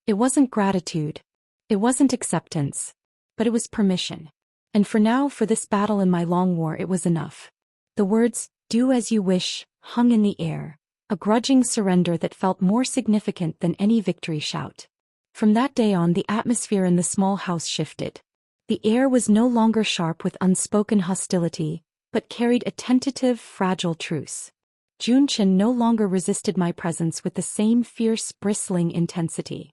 It wasn't gratitude. It wasn't acceptance. But it was permission. And for now, for this battle in my long war, it was enough. The words, "do as you wish," hung in the air, a grudging surrender that felt more significant than any victory shout. From that day on, the atmosphere in the small house shifted. The air was no longer sharp with unspoken hostility, but carried a tentative, fragile truce. Junchin no longer resisted my presence with the same fierce, bristling intensity.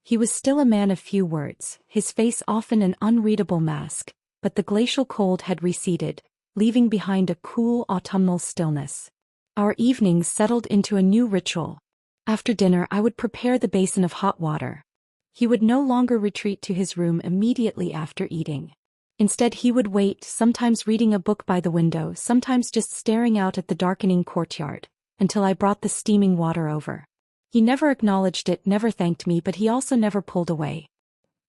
He was still a man of few words, his face often an unreadable mask, but the glacial cold had receded, leaving behind a cool autumnal stillness. Our evenings settled into a new ritual. After dinner, I would prepare the basin of hot water. He would no longer retreat to his room immediately after eating. Instead, he would wait, sometimes reading a book by the window, sometimes just staring out at the darkening courtyard, until I brought the steaming water over. He never acknowledged it, never thanked me, but he also never pulled away.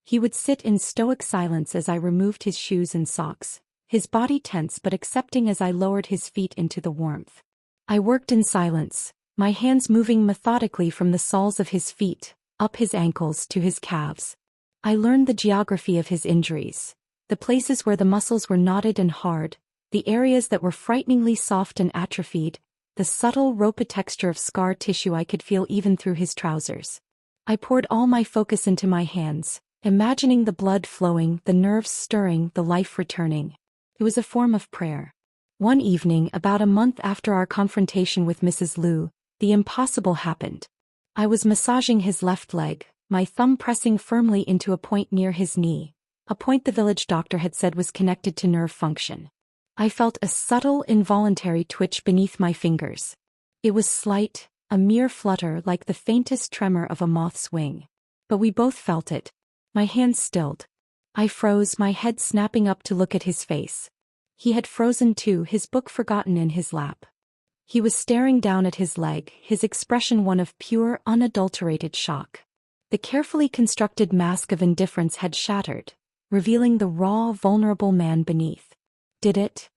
He would sit in stoic silence as I removed his shoes and socks, his body tense but accepting as I lowered his feet into the warmth. I worked in silence, my hands moving methodically from the soles of his feet, up his ankles to his calves. I learned the geography of his injuries, the places where the muscles were knotted and hard, the areas that were frighteningly soft and atrophied, the subtle ropey texture of scar tissue I could feel even through his trousers. I poured all my focus into my hands, imagining the blood flowing, the nerves stirring, the life returning. It was a form of prayer. One evening, about a month after our confrontation with Mrs. Liu, the impossible happened. I was massaging his left leg, my thumb pressing firmly into a point near his knee, a point the village doctor had said was connected to nerve function. I felt a subtle, involuntary twitch beneath my fingers. It was slight, a mere flutter like the faintest tremor of a moth's wing. But we both felt it. My hands stilled. I froze, my head snapping up to look at his face. He had frozen too, his book forgotten in his lap. He was staring down at his leg, his expression one of pure, unadulterated shock. The carefully constructed mask of indifference had shattered, revealing the raw, vulnerable man beneath. "Did it?"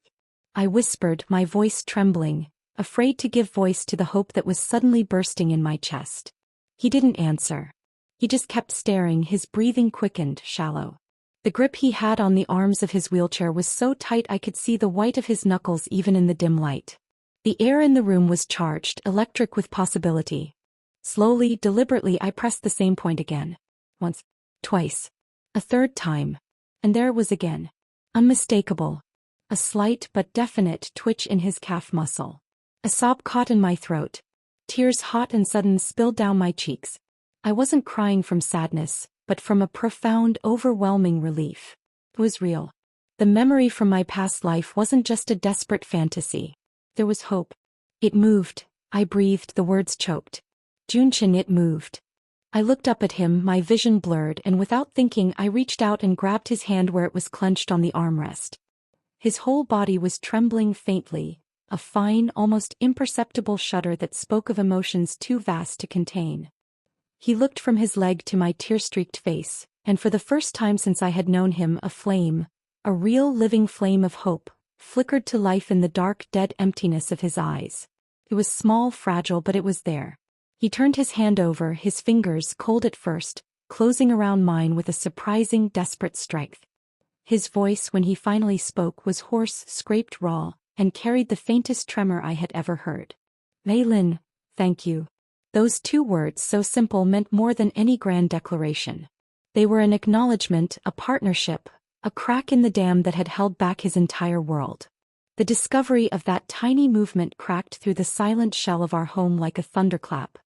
I whispered, my voice trembling, afraid to give voice to the hope that was suddenly bursting in my chest. He didn't answer. He just kept staring, his breathing quickened, shallow. The grip he had on the arms of his wheelchair was so tight I could see the white of his knuckles even in the dim light. The air in the room was charged, electric with possibility. Slowly, deliberately, I pressed the same point again. Once, twice, a third time. And there it was again. Unmistakable. A slight but definite twitch in his calf muscle. A sob caught in my throat. Tears hot and sudden spilled down my cheeks. I wasn't crying from sadness, but from a profound, overwhelming relief. It was real. The memory from my past life wasn't just a desperate fantasy. There was hope. It moved. I breathed, the words choked. Junchin, it moved. I looked up at him, my vision blurred, and without thinking I reached out and grabbed his hand where it was clenched on the armrest. His whole body was trembling faintly, a fine, almost imperceptible shudder that spoke of emotions too vast to contain. He looked from his leg to my tear-streaked face, and for the first time since I had known him, a flame, a real living flame of hope, flickered to life in the dark, dead emptiness of his eyes. It was small, fragile, but it was there. He turned his hand over, his fingers, cold at first, closing around mine with a surprising, desperate strength. His voice, when he finally spoke, was hoarse, scraped raw, and carried the faintest tremor I had ever heard. "Maylin, thank you." Those 2 words, so simple, meant more than any grand declaration. They were an acknowledgement, a partnership, a crack in the dam that had held back his entire world. The discovery of that tiny movement cracked through the silent shell of our home like a thunderclap.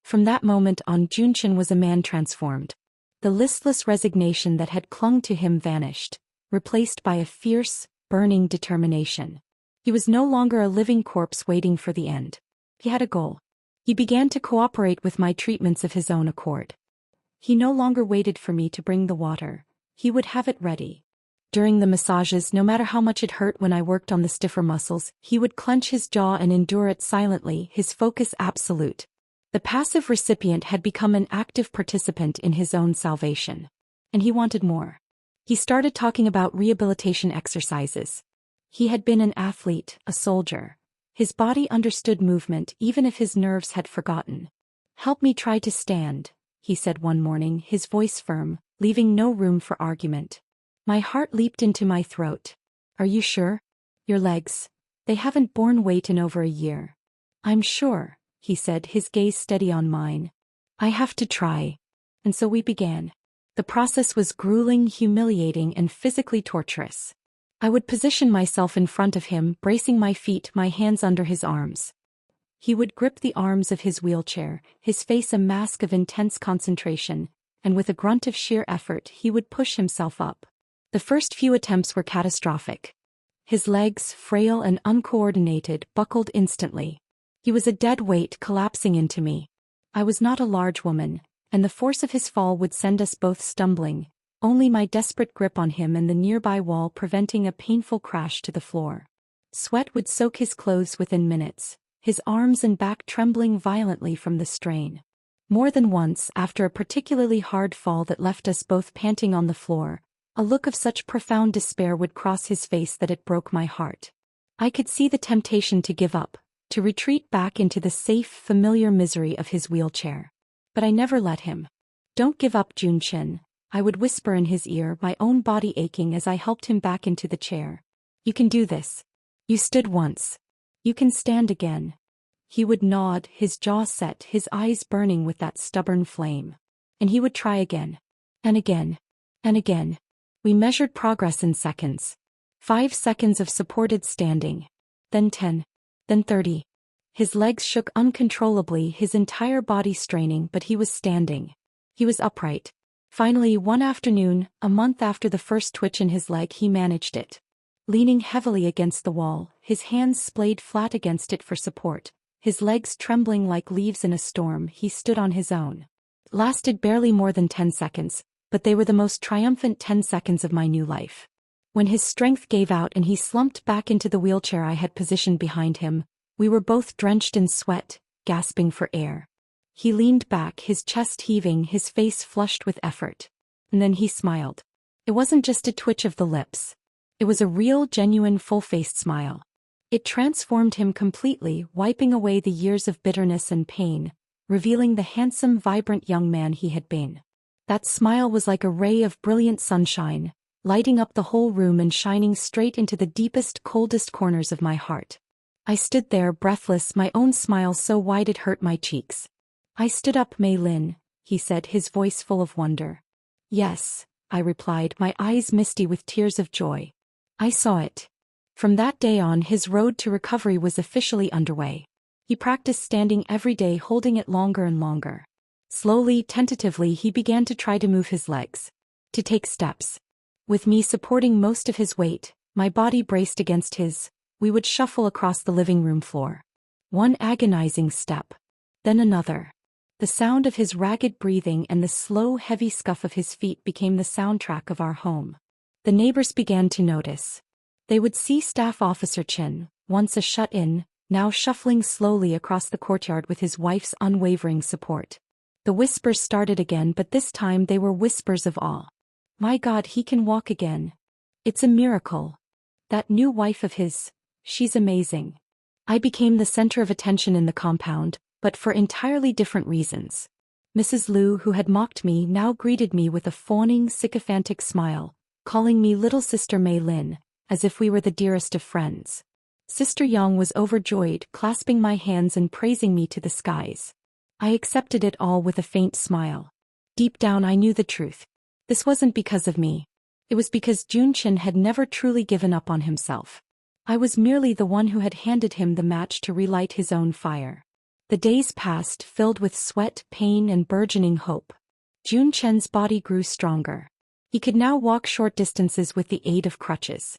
From that moment on, Junshin was a man transformed. The listless resignation that had clung to him vanished, replaced by a fierce, burning determination. He was no longer a living corpse waiting for the end. He had a goal. He began to cooperate with my treatments of his own accord. He no longer waited for me to bring the water. He would have it ready. During the massages, no matter how much it hurt when I worked on the stiffer muscles, he would clench his jaw and endure it silently, his focus absolute. The passive recipient had become an active participant in his own salvation. And he wanted more. He started talking about rehabilitation exercises. He had been an athlete, a soldier. His body understood movement even if his nerves had forgotten. "Help me try to stand," he said one morning, his voice firm, leaving no room for argument. My heart leaped into my throat. "Are you sure? Your legs, they haven't borne weight in over a year." "I'm sure," he said, his gaze steady on mine. "I have to try." And so we began. The process was grueling, humiliating, and physically torturous. I would position myself in front of him, bracing my feet, my hands under his arms. He would grip the arms of his wheelchair, his face a mask of intense concentration, and with a grunt of sheer effort he would push himself up. The first few attempts were catastrophic. His legs, frail and uncoordinated, buckled instantly. He was a dead weight collapsing into me. I was not a large woman, and the force of his fall would send us both stumbling, only my desperate grip on him and the nearby wall preventing a painful crash to the floor. Sweat would soak his clothes within minutes, his arms and back trembling violently from the strain. More than once, after a particularly hard fall that left us both panting on the floor, a look of such profound despair would cross his face that it broke my heart. I could see the temptation to give up, to retreat back into the safe, familiar misery of his wheelchair. But I never let him. "Don't give up, Junshin," I would whisper in his ear, my own body aching as I helped him back into the chair. "You can do this. You stood once. You can stand again." He would nod, his jaw set, his eyes burning with that stubborn flame. And he would try again. And again. And again. We measured progress in seconds. 5 seconds of supported standing. Then 10. Then 30. His legs shook uncontrollably, his entire body straining, but he was standing. He was upright. Finally, one afternoon, a month after the first twitch in his leg, he managed it. Leaning heavily against the wall, his hands splayed flat against it for support, his legs trembling like leaves in a storm, he stood on his own. It lasted barely more than 10 seconds, but they were the most triumphant 10 seconds of my new life. When his strength gave out and he slumped back into the wheelchair I had positioned behind him, we were both drenched in sweat, gasping for air. He leaned back, his chest heaving, his face flushed with effort. And then he smiled. It wasn't just a twitch of the lips. It was a real, genuine, full-faced smile. It transformed him completely, wiping away the years of bitterness and pain, revealing the handsome, vibrant young man he had been. That smile was like a ray of brilliant sunshine, lighting up the whole room and shining straight into the deepest, coldest corners of my heart. I stood there, breathless, my own smile so wide it hurt my cheeks. "I stood up, Maylin," he said, his voice full of wonder. "Yes," I replied, my eyes misty with tears of joy. "I saw it." From that day on, his road to recovery was officially underway. He practiced standing every day, holding it longer and longer. Slowly, tentatively, he began to try to move his legs, to take steps. With me supporting most of his weight, my body braced against his, we would shuffle across the living room floor. One agonizing step, then another. The sound of his ragged breathing and the slow, heavy scuff of his feet became the soundtrack of our home. The neighbors began to notice. They would see Staff Officer Chin, once a shut-in, now shuffling slowly across the courtyard with his wife's unwavering support. The whispers started again, but this time they were whispers of awe. My God, he can walk again. It's a miracle. That new wife of his, she's amazing. I became the center of attention in the compound, but for entirely different reasons. Mrs. Liu, who had mocked me, now greeted me with a fawning, sycophantic smile, calling me Little Sister Mei Lin, as if we were the dearest of friends. Sister Yang was overjoyed, clasping my hands and praising me to the skies. I accepted it all with a faint smile. Deep down I knew the truth. This wasn't because of me. It was because Jun Qin had never truly given up on himself. I was merely the one who had handed him the match to relight his own fire. The days passed, filled with sweat, pain, and burgeoning hope. Jun Chen's body grew stronger. He could now walk short distances with the aid of crutches.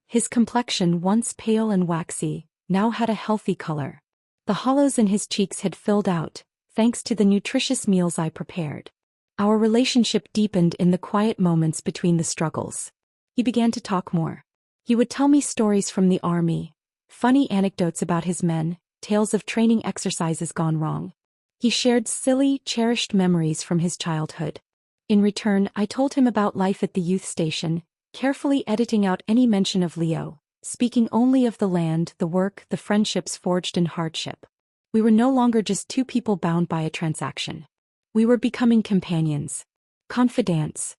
His complexion, once pale and waxy, now had a healthy color. The hollows in his cheeks had filled out, thanks to the nutritious meals I prepared. Our relationship deepened in the quiet moments between the struggles. He began to talk more. He would tell me stories from the army, funny anecdotes about his men, tales of training exercises gone wrong. He shared silly, cherished memories from his childhood. In return, I told him about life at the youth station, carefully editing out any mention of Leo, speaking only of the land, the work, the friendships forged in hardship. We were no longer just two people bound by a transaction. We were becoming companions, confidants.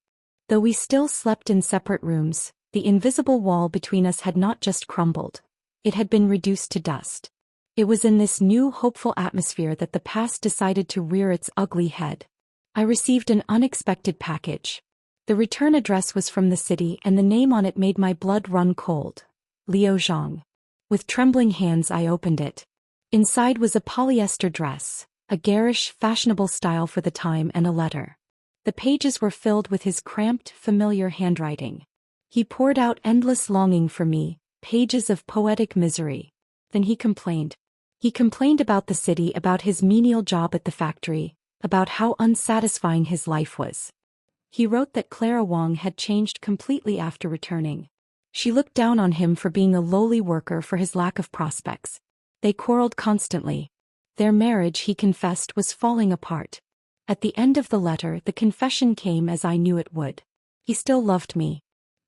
Though we still slept in separate rooms, the invisible wall between us had not just crumbled. It had been reduced to dust. It was in this new, hopeful atmosphere that the past decided to rear its ugly head. I received an unexpected package. The return address was from the city, and the name on it made my blood run cold. Liu Zhang. With trembling hands I opened it. Inside was a polyester dress, a garish, fashionable style for the time, and a letter. The pages were filled with his cramped, familiar handwriting. He poured out endless longing for me, pages of poetic misery. Then he complained. He complained about the city, about his menial job at the factory, about how unsatisfying his life was. He wrote that Clara Wang had changed completely after returning. She looked down on him for being a lowly worker, for his lack of prospects. They quarreled constantly. Their marriage, he confessed, was falling apart. At the end of the letter, the confession came as I knew it would. He still loved me.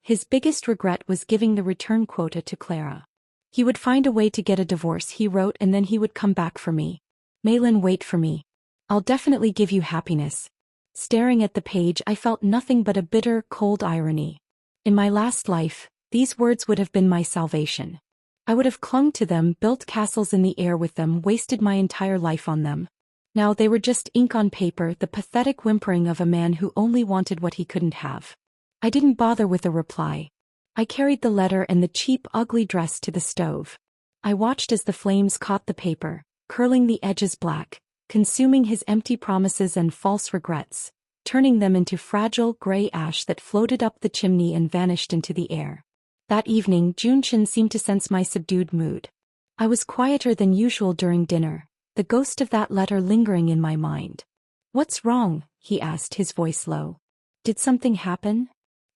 His biggest regret was giving the return quota to Clara. He would find a way to get a divorce, he wrote, and then he would come back for me. Meilin, wait for me. I'll definitely give you happiness. Staring at the page, I felt nothing but a bitter, cold irony. In my last life, these words would have been my salvation. I would have clung to them, built castles in the air with them, wasted my entire life on them. Now they were just ink on paper, the pathetic whimpering of a man who only wanted what he couldn't have. I didn't bother with a reply. I carried the letter and the cheap, ugly dress to the stove. I watched as the flames caught the paper, curling the edges black, consuming his empty promises and false regrets, turning them into fragile, gray ash that floated up the chimney and vanished into the air. That evening, Jun Qin seemed to sense my subdued mood. I was quieter than usual during dinner, the ghost of that letter lingering in my mind. "What's wrong?" he asked, his voice low. "Did something happen?"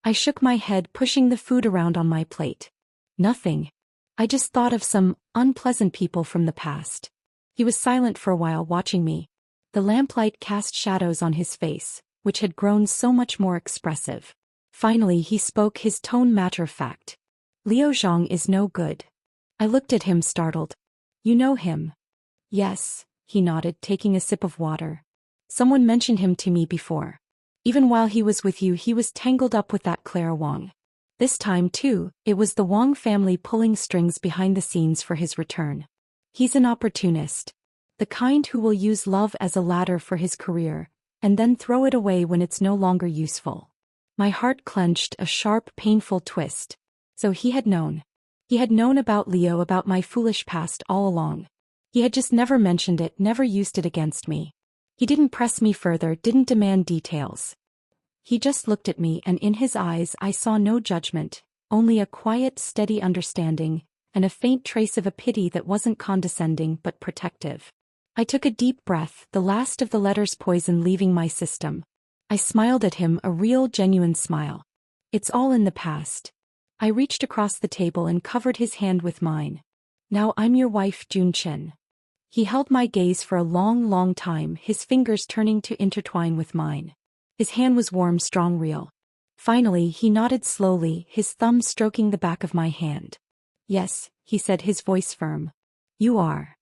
I shook my head, pushing the food around on my plate. "Nothing. I just thought of some unpleasant people from the past." He was silent for a while, watching me. The lamplight cast shadows on his face, which had grown so much more expressive. Finally he spoke, his tone matter-of-fact. "Liu Zhang is no good." I looked at him, startled. "You know him?" "Yes," he nodded, taking a sip of water. "Someone mentioned him to me before. Even while he was with you, he was tangled up with that Clara Wang. This time, too, it was the Wang family pulling strings behind the scenes for his return. He's an opportunist. The kind who will use love as a ladder for his career, and then throw it away when it's no longer useful." My heart clenched, a sharp, painful twist. So he had known. He had known about Leo, about my foolish past all along. He had just never mentioned it, never used it against me. He didn't press me further, didn't demand details. He just looked at me, and in his eyes I saw no judgment, only a quiet, steady understanding, and a faint trace of a pity that wasn't condescending but protective. I took a deep breath, the last of the letter's poison leaving my system. I smiled at him, a real, genuine smile. "It's all in the past. I reached across the table and covered his hand with mine. Now I'm your wife, Jun-chin. He held my gaze for a long, long time, his fingers turning to intertwine with mine. His hand was warm, strong, real. Finally, he nodded slowly, his thumb stroking the back of my hand. Yes, he said, his voice firm. You are.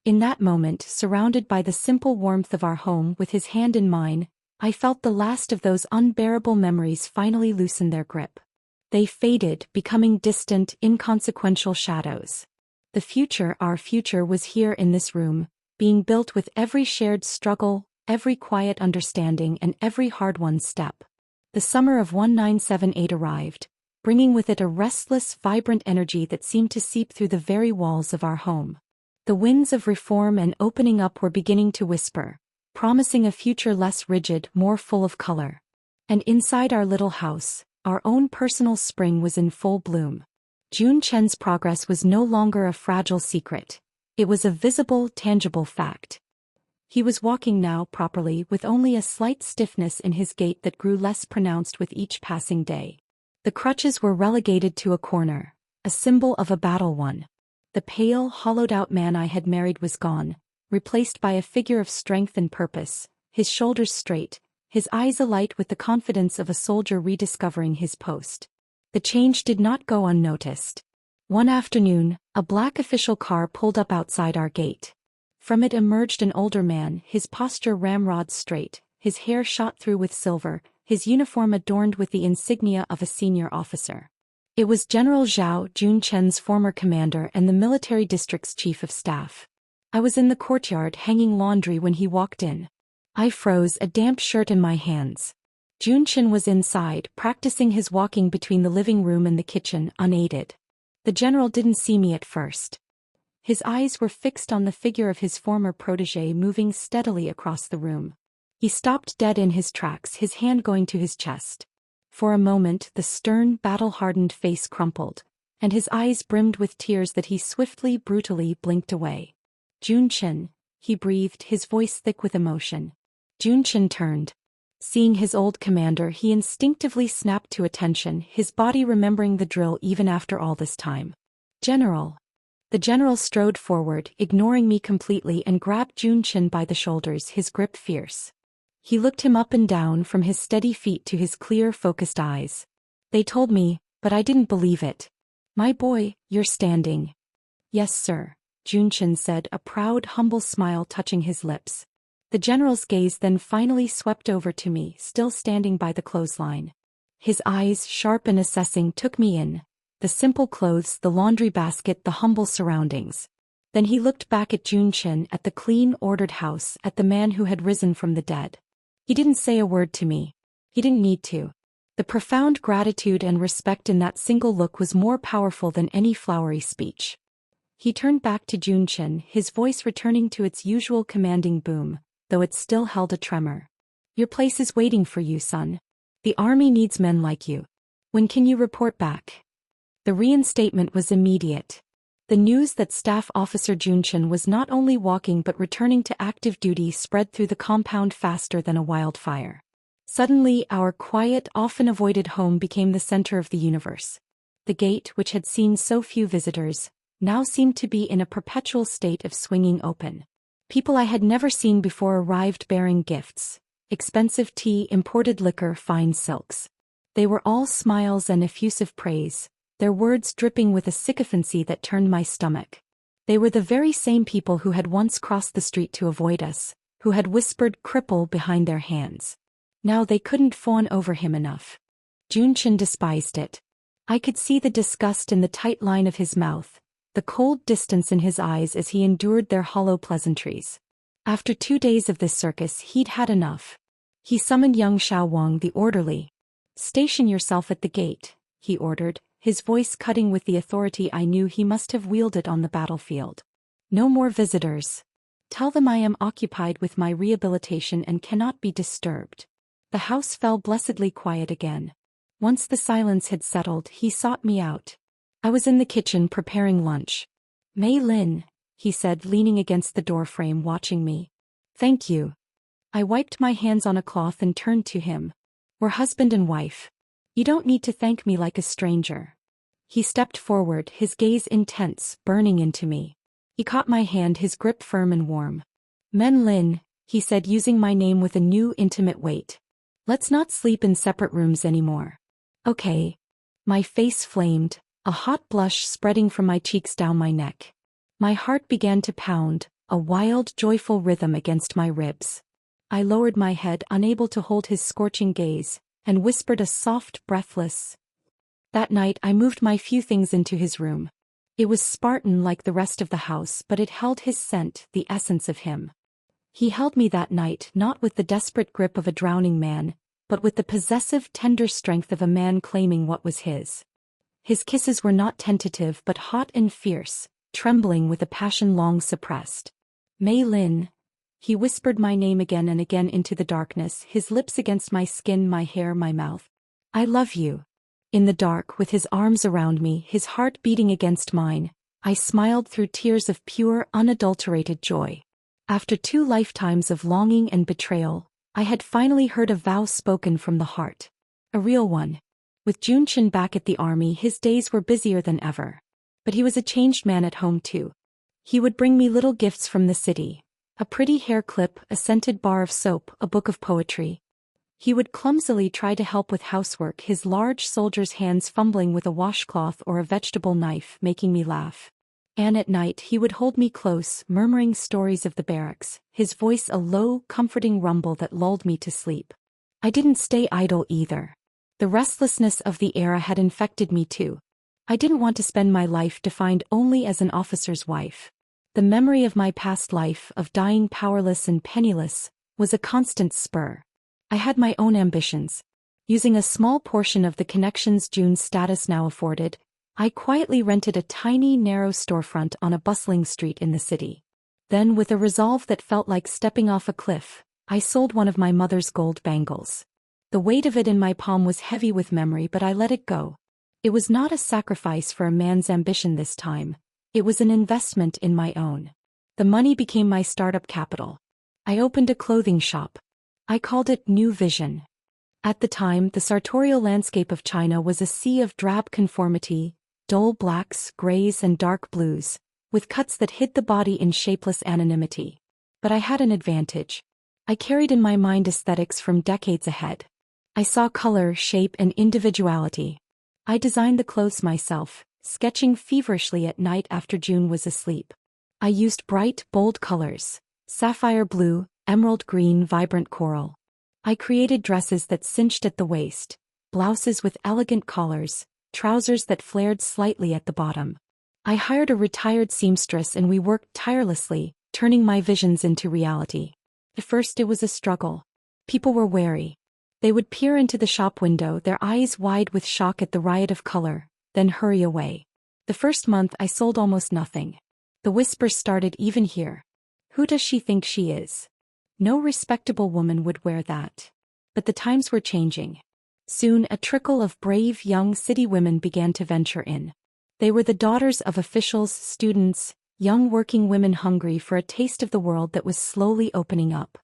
In that moment, surrounded by the simple warmth of our home with his hand in mine, I felt the last of those unbearable memories finally loosen their grip. They faded, becoming distant, inconsequential shadows. The future, our future, was here in this room, being built with every shared struggle, every quiet understanding, and every hard-won step. The summer of 1978 arrived, bringing with it a restless, vibrant energy that seemed to seep through the very walls of our home. The winds of reform and opening up were beginning to whisper, promising a future less rigid, more full of color. And inside our little house, our own personal spring was in full bloom. Jun-chen's progress was no longer a fragile secret. It was a visible, tangible fact. He was walking now properly, with only a slight stiffness in his gait that grew less pronounced with each passing day. The crutches were relegated to a corner, a symbol of a battle won. The pale, hollowed-out man I had married was gone, replaced by a figure of strength and purpose, his shoulders straight, his eyes alight with the confidence of a soldier rediscovering his post. The change did not go unnoticed. One afternoon, a black official car pulled up outside our gate. From it emerged an older man, his posture ramrod straight, his hair shot through with silver, his uniform adorned with the insignia of a senior officer. It was General Zhao, Jun-chen's former commander and the military district's chief of staff. I was in the courtyard hanging laundry when he walked in. I froze, a damp shirt in my hands. Jun-chen was inside, practicing his walking between the living room and the kitchen, unaided. The general didn't see me at first. His eyes were fixed on the figure of his former protégé moving steadily across the room. He stopped dead in his tracks, his hand going to his chest. For a moment, the stern, battle-hardened face crumpled, and his eyes brimmed with tears that he swiftly, brutally blinked away. Jun-chen, he breathed, his voice thick with emotion. Jun-chen turned. Seeing his old commander, he instinctively snapped to attention, his body remembering the drill even after all this time. General. The general strode forward, ignoring me completely, and grabbed Jun-chen by the shoulders, his grip fierce. He looked him up and down, from his steady feet to his clear, focused eyes. They told me, but I didn't believe it. My boy, you're standing. Yes, sir, Jun-chen said, a proud, humble smile touching his lips. The general's gaze then finally swept over to me, still standing by the clothesline. His eyes, sharp and assessing, took me in. The simple clothes, the laundry basket, the humble surroundings. Then he looked back at Jun-chen, at the clean, ordered house, at the man who had risen from the dead. He didn't say a word to me. He didn't need to. The profound gratitude and respect in that single look was more powerful than any flowery speech. He turned back to Jun-chen, his voice returning to its usual commanding boom, though it still held a tremor. Your place is waiting for you, son. The army needs men like you. When can you report back? The reinstatement was immediate. The news that Staff Officer Jun-chen was not only walking but returning to active duty spread through the compound faster than a wildfire. Suddenly, our quiet, often avoided home became the center of the universe. The gate, which had seen so few visitors, now seemed to be in a perpetual state of swinging open. People I had never seen before arrived bearing gifts: expensive tea, imported liquor, fine silks. They were all smiles and effusive praise, their words dripping with a sycophancy that turned my stomach. They were the very same people who had once crossed the street to avoid us, who had whispered "cripple" behind their hands. Now they couldn't fawn over him enough. Jun-chen despised it. I could see the disgust in the tight line of his mouth, the cold distance in his eyes as he endured their hollow pleasantries. After 2 days of this circus, he'd had enough. He summoned young Xiaowang, the orderly. "Station yourself at the gate," he ordered, his voice cutting with the authority I knew he must have wielded on the battlefield. "No more visitors. Tell them I am occupied with my rehabilitation and cannot be disturbed." The house fell blessedly quiet again. Once the silence had settled, he sought me out. I was in the kitchen preparing lunch. "Mei Lin," he said, leaning against the doorframe watching me. "Thank you." I wiped my hands on a cloth and turned to him. "We're husband and wife. You don't need to thank me like a stranger." He stepped forward, his gaze intense, burning into me. He caught my hand, his grip firm and warm. "Men Lin," he said, using my name with a new intimate weight. "Let's not sleep in separate rooms anymore." "Okay." My face flamed, a hot blush spreading from my cheeks down my neck. My heart began to pound, a wild, joyful rhythm against my ribs. I lowered my head, unable to hold his scorching gaze, and whispered a soft, breathless. That night I moved my few things into his room. It was Spartan like the rest of the house, but it held his scent, the essence of him. He held me that night, not with the desperate grip of a drowning man, but with the possessive, tender strength of a man claiming what was his. His kisses were not tentative but hot and fierce, trembling with a passion long suppressed. "Mei Lin." He whispered my name again and again into the darkness, his lips against my skin, my hair, my mouth. "I love you." In the dark, with his arms around me, his heart beating against mine, I smiled through tears of pure, unadulterated joy. After 2 lifetimes of longing and betrayal, I had finally heard a vow spoken from the heart. A real one. With Junshin back at the army, his days were busier than ever. But he was a changed man at home too. He would bring me little gifts from the city. A pretty hair clip, a scented bar of soap, a book of poetry. He would clumsily try to help with housework, his large soldier's hands fumbling with a washcloth or a vegetable knife, making me laugh. And at night he would hold me close, murmuring stories of the barracks, his voice a low, comforting rumble that lulled me to sleep. I didn't stay idle either. The restlessness of the era had infected me too. I didn't want to spend my life defined only as an officer's wife. The memory of my past life, of dying powerless and penniless, was a constant spur. I had my own ambitions. Using a small portion of the connections June's status now afforded, I quietly rented a tiny, narrow storefront on a bustling street in the city. Then, with a resolve that felt like stepping off a cliff, I sold one of my mother's gold bangles. The weight of it in my palm was heavy with memory, but I let it go. It was not a sacrifice for a man's ambition this time. It was an investment in my own. The money became my startup capital. I opened a clothing shop. I called it New Vision. At the time, the sartorial landscape of China was a sea of drab conformity, dull blacks, grays and dark blues, with cuts that hid the body in shapeless anonymity. But I had an advantage. I carried in my mind aesthetics from decades ahead. I saw color, shape and individuality. I designed the clothes myself, sketching feverishly at night after June was asleep. I used bright, bold colors: sapphire blue, emerald green, vibrant coral. I created dresses that cinched at the waist, blouses with elegant collars, trousers that flared slightly at the bottom. I hired a retired seamstress and we worked tirelessly, turning my visions into reality. At first it was a struggle. People were wary. They would peer into the shop window, their eyes wide with shock at the riot of color, then hurry away. The first month I sold almost nothing. The whispers started even here. "Who does she think she is? No respectable woman would wear that." But the times were changing. Soon a trickle of brave young city women began to venture in. They were the daughters of officials, students, young working women hungry for a taste of the world that was slowly opening up.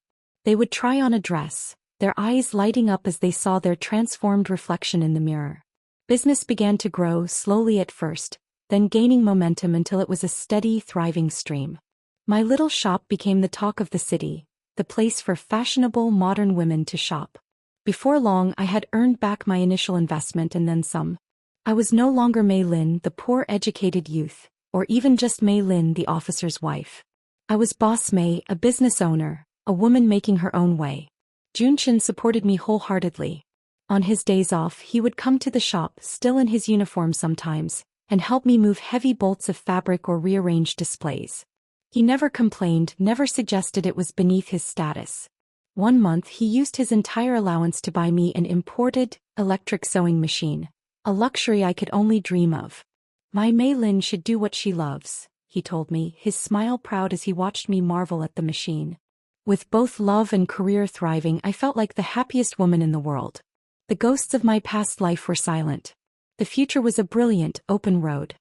They would try on a dress, their eyes lighting up as they saw their transformed reflection in the mirror. Business began to grow, slowly at first, then gaining momentum until it was a steady, thriving stream. My little shop became the talk of the city, the place for fashionable, modern women to shop. Before long I had earned back my initial investment and then some. I was no longer Mei Lin, the poor educated youth, or even just Mei Lin, the officer's wife. I was Boss Mei, a business owner, a woman making her own way. Junshin supported me wholeheartedly. On his days off he would come to the shop, still in his uniform sometimes, and help me move heavy bolts of fabric or rearrange displays. He never complained, never suggested it was beneath his status. One month he used his entire allowance to buy me an imported, electric sewing machine, a luxury I could only dream of. "My Mei Lin should do what she loves," he told me, his smile proud as he watched me marvel at the machine. With both love and career thriving, I felt like the happiest woman in the world. The ghosts of my past life were silent. The future was a brilliant, open road.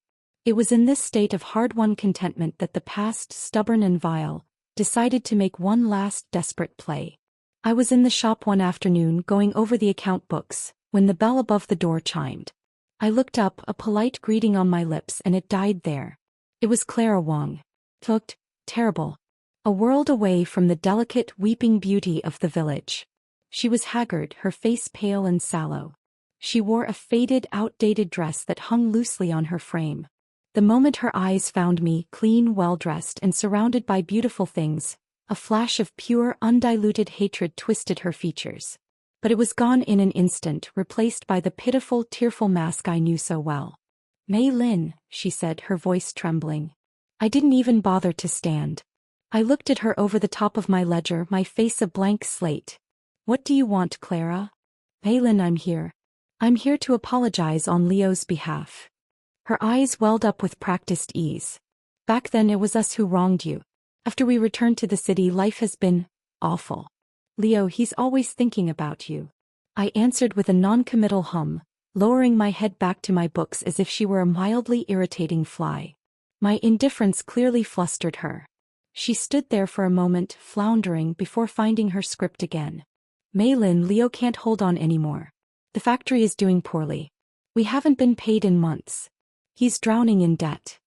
It was in this state of hard-won contentment that the past, stubborn and vile, decided to make one last desperate play. I was in the shop one afternoon going over the account books, when the bell above the door chimed. I looked up, a polite greeting on my lips, and it died there. It was Clara Wong. Looked terrible. A world away from the delicate, weeping beauty of the village. She was haggard, her face pale and sallow. She wore a faded, outdated dress that hung loosely on her frame. The moment her eyes found me, clean, well-dressed and surrounded by beautiful things, a flash of pure, undiluted hatred twisted her features. But it was gone in an instant, replaced by the pitiful, tearful mask I knew so well. "Mei Lin," she said, her voice trembling. I didn't even bother to stand. I looked at her over the top of my ledger, my face a blank slate. "What do you want, Clara?" "Mei Lin, I'm here. I'm here to apologize on Leo's behalf." Her eyes welled up with practiced ease. "Back then it was us who wronged you. After we returned to the city, life has been awful. Leo, he's always thinking about you." I answered with a non-committal hum, lowering my head back to my books as if she were a mildly irritating fly. My indifference clearly flustered her. She stood there for a moment, floundering, before finding her script again. "Mei Lin, Leo can't hold on anymore. The factory is doing poorly. We haven't been paid in months. He's drowning in debt."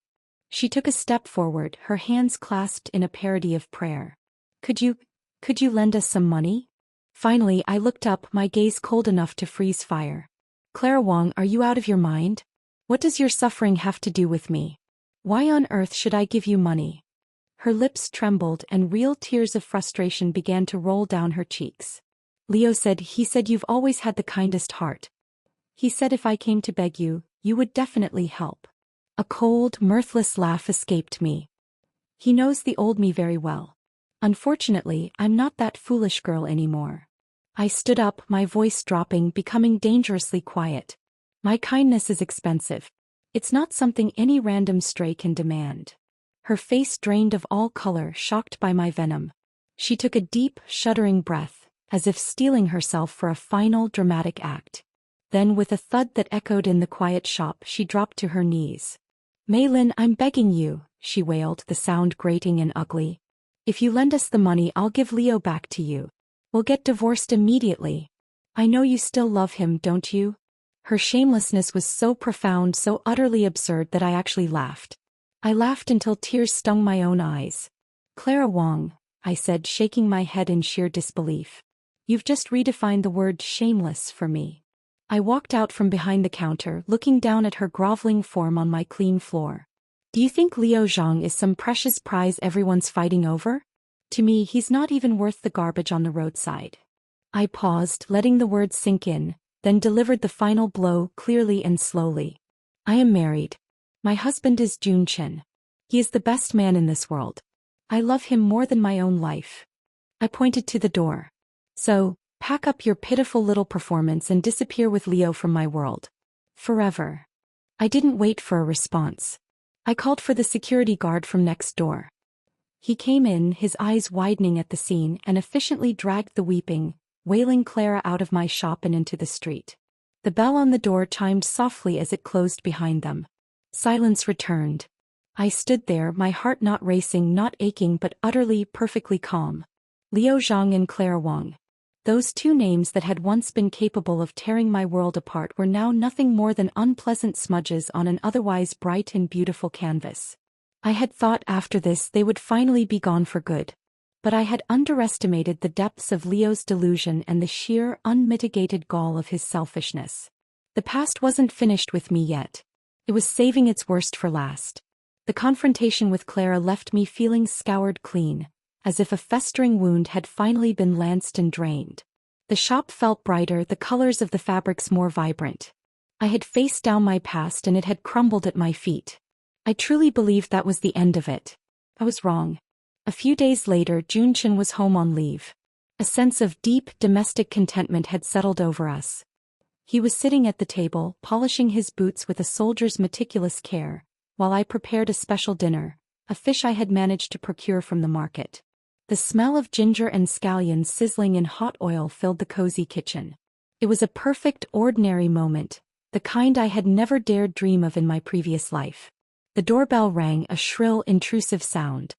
She took a step forward, her hands clasped in a parody of prayer. Could you lend us some money?" Finally, I looked up, my gaze cold enough to freeze fire. "Clara Wong, are you out of your mind? What does your suffering have to do with me? Why on earth should I give you money?" Her lips trembled and real tears of frustration began to roll down her cheeks. "Leo said, he said you've always had the kindest heart. He said if I came to beg you, you would definitely help." A cold, mirthless laugh escaped me. "He knows the old me very well. Unfortunately, I'm not that foolish girl anymore." I stood up, my voice dropping, becoming dangerously quiet. "My kindness is expensive. It's not something any random stray can demand." Her face drained of all color, shocked by my venom. She took a deep, shuddering breath, as if steeling herself for a final, dramatic act. Then, with a thud that echoed in the quiet shop, she dropped to her knees. "Mei Lin, I'm begging you," she wailed, the sound grating and ugly. "If you lend us the money, I'll give Leo back to you. We'll get divorced immediately. I know you still love him, don't you?" Her shamelessness was so profound, so utterly absurd that I actually laughed. I laughed until tears stung my own eyes. "Clara Wong," I said, shaking my head in sheer disbelief. "You've just redefined the word shameless for me." I walked out from behind the counter, looking down at her groveling form on my clean floor. "Do you think Liu Zhang is some precious prize everyone's fighting over? To me, he's not even worth the garbage on the roadside." I paused, letting the words sink in, then delivered the final blow clearly and slowly. "I am married. My husband is Jun Chen. He is the best man in this world. I love him more than my own life." I pointed to the door. "So, pack up your pitiful little performance and disappear with Leo from my world. Forever." I didn't wait for a response. I called for the security guard from next door. He came in, his eyes widening at the scene, and efficiently dragged the weeping, wailing Clara out of my shop and into the street. The bell on the door chimed softly as it closed behind them. Silence returned. I stood there, my heart not racing, not aching, but utterly, perfectly calm. Liu Zhang and Clara Wong. Those two names that had once been capable of tearing my world apart were now nothing more than unpleasant smudges on an otherwise bright and beautiful canvas. I had thought after this they would finally be gone for good. But I had underestimated the depths of Leo's delusion and the sheer, unmitigated gall of his selfishness. The past wasn't finished with me yet. It was saving its worst for last. The confrontation with Clara left me feeling scoured clean, as if a festering wound had finally been lanced and drained. The shop felt brighter, the colors of the fabrics more vibrant. I had faced down my past and it had crumbled at my feet. I truly believed that was the end of it. I was wrong. A few days later, Junchen was home on leave. A sense of deep, domestic contentment had settled over us. He was sitting at the table, polishing his boots with a soldier's meticulous care, while I prepared a special dinner, a fish I had managed to procure from the market. The smell of ginger and scallions sizzling in hot oil filled the cozy kitchen. It was a perfect, ordinary moment, the kind I had never dared dream of in my previous life. The doorbell rang, a shrill, intrusive sound.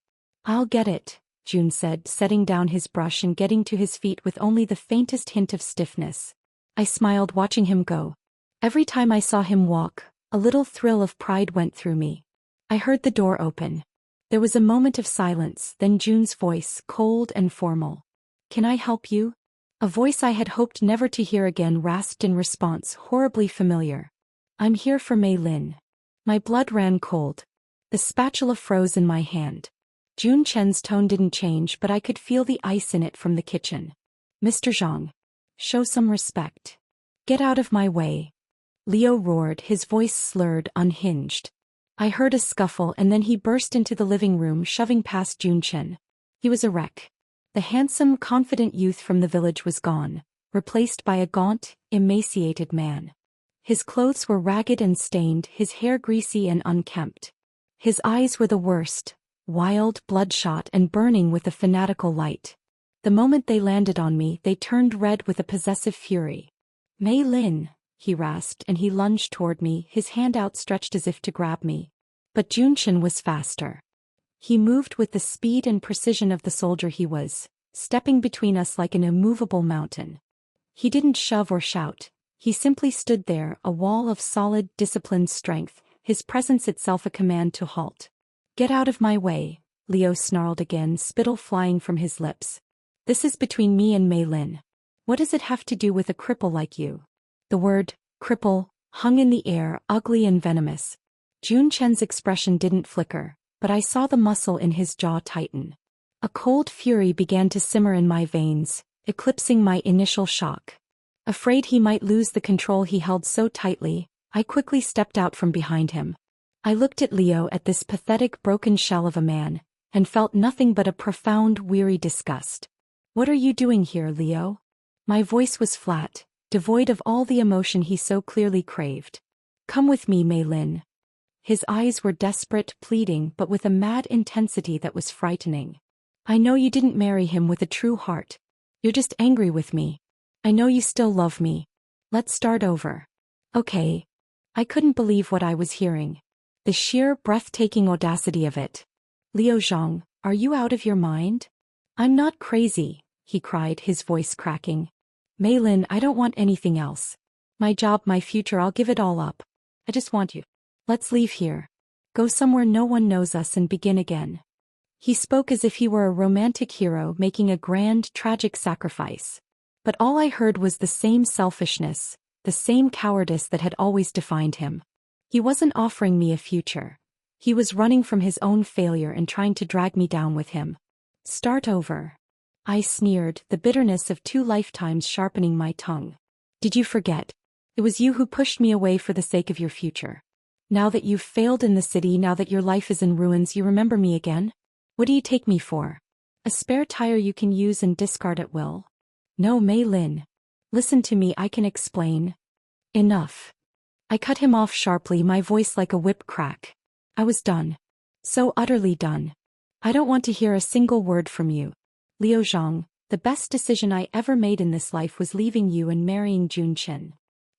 "I'll get it," June said, setting down his brush and getting to his feet with only the faintest hint of stiffness. I smiled, watching him go. Every time I saw him walk, a little thrill of pride went through me. I heard the door open. There was a moment of silence, then June's voice, cold and formal. "Can I help you?" A voice I had hoped never to hear again rasped in response, horribly familiar. "I'm here for Mei Lin." My blood ran cold. The spatula froze in my hand. June Chen's tone didn't change, but I could feel the ice in it from the kitchen. "Mr. Zhang. Show some respect. Get out of my way." Leo roared, his voice slurred, unhinged. I heard a scuffle and then he burst into the living room, shoving past June Chen. He was a wreck. The handsome, confident youth from the village was gone, replaced by a gaunt, emaciated man. His clothes were ragged and stained, his hair greasy and unkempt. His eyes were the worst, wild, bloodshot and burning with a fanatical light. The moment they landed on me, they turned red with a possessive fury. "Mei Lin," he rasped, and he lunged toward me, his hand outstretched as if to grab me. But Junchen was faster. He moved with the speed and precision of the soldier he was, stepping between us like an immovable mountain. He didn't shove or shout. He simply stood there, a wall of solid, disciplined strength, his presence itself a command to halt. "Get out of my way," Leo snarled again, spittle flying from his lips. "This is between me and Mei Lin. What does it have to do with a cripple like you?" The word, cripple, hung in the air, ugly and venomous. June Chen's expression didn't flicker, but I saw the muscle in his jaw tighten. A cold fury began to simmer in my veins, eclipsing my initial shock. Afraid he might lose the control he held so tightly, I quickly stepped out from behind him. I looked at Leo, at this pathetic broken shell of a man, and felt nothing but a profound, weary disgust. "What are you doing here, Leo?" My voice was flat, devoid of all the emotion he so clearly craved. "Come with me, Mei Lin." His eyes were desperate, pleading, but with a mad intensity that was frightening. "I know you didn't marry him with a true heart. You're just angry with me. I know you still love me. Let's start over." "Okay." I couldn't believe what I was hearing. The sheer, breathtaking audacity of it. "Liu Zhang, are you out of your mind?" "I'm not crazy," he cried, his voice cracking. "Mei Lin, I don't want anything else. My job, my future, I'll give it all up. I just want you. Let's leave here. Go somewhere no one knows us and begin again." He spoke as if he were a romantic hero making a grand, tragic sacrifice. But all I heard was the same selfishness, the same cowardice that had always defined him. He wasn't offering me a future. He was running from his own failure and trying to drag me down with him. "Start over." I sneered, the bitterness of 2 lifetimes sharpening my tongue. "Did you forget? It was you who pushed me away for the sake of your future. Now that you've failed in the city, now that your life is in ruins, you remember me again? What do you take me for? A spare tire you can use and discard at will?" "No, Mei Lin. Listen to me, I can explain." "Enough." I cut him off sharply, my voice like a whip crack. I was done. So utterly done. "I don't want to hear a single word from you. Liu Zhang, the best decision I ever made in this life was leaving you and marrying June Chen."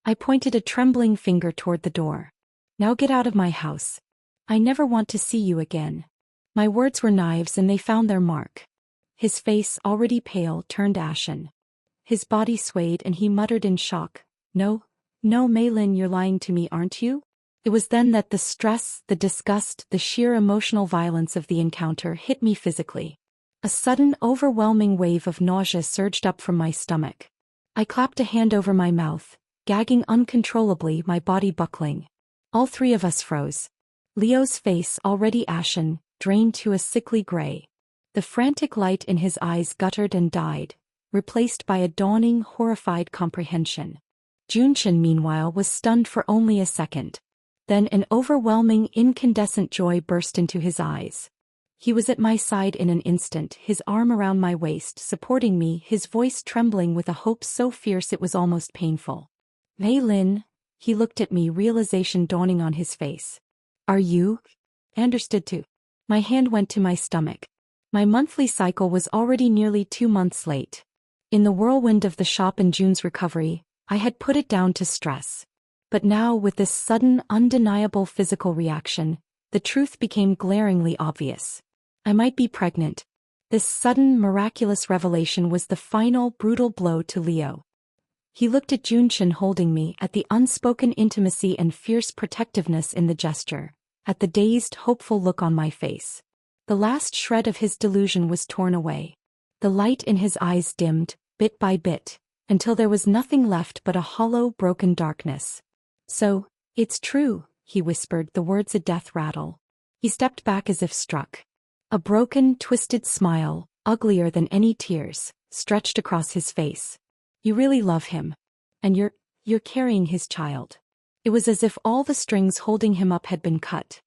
I pointed a trembling finger toward the door. "Now get out of my house. I never want to see you again." My words were knives and they found their mark. His face, already pale, turned ashen. His body swayed and he muttered in shock, "No, no, Mei Lin, you're lying to me, aren't you?" It was then that the stress, the disgust, the sheer emotional violence of the encounter hit me physically. A sudden, overwhelming wave of nausea surged up from my stomach. I clapped a hand over my mouth, gagging uncontrollably, my body buckling. All 3 of us froze. Leo's face, already ashen, drained to a sickly gray. The frantic light in his eyes guttered and died, replaced by a dawning, horrified comprehension. Junchen, meanwhile, was stunned for only a second. Then an overwhelming, incandescent joy burst into his eyes. He was at my side in an instant, his arm around my waist, supporting me, his voice trembling with a hope so fierce it was almost painful. "Mei Lin," he looked at me, realization dawning on his face. "Are you?" "Understood too." My hand went to my stomach. My monthly cycle was already nearly 2 months late. In the whirlwind of the shop and June's recovery, I had put it down to stress. But now, with this sudden, undeniable physical reaction, the truth became glaringly obvious. I might be pregnant. This sudden, miraculous revelation was the final, brutal blow to Leo. He looked at Junchin holding me, at the unspoken intimacy and fierce protectiveness in the gesture, at the dazed, hopeful look on my face. The last shred of his delusion was torn away. The light in his eyes dimmed, bit by bit, until there was nothing left but a hollow, broken darkness. "So, it's true," he whispered, the words a death rattle. He stepped back as if struck. A broken, twisted smile, uglier than any tears, stretched across his face. "You really love him. And you're carrying his child." It was as if all the strings holding him up had been cut.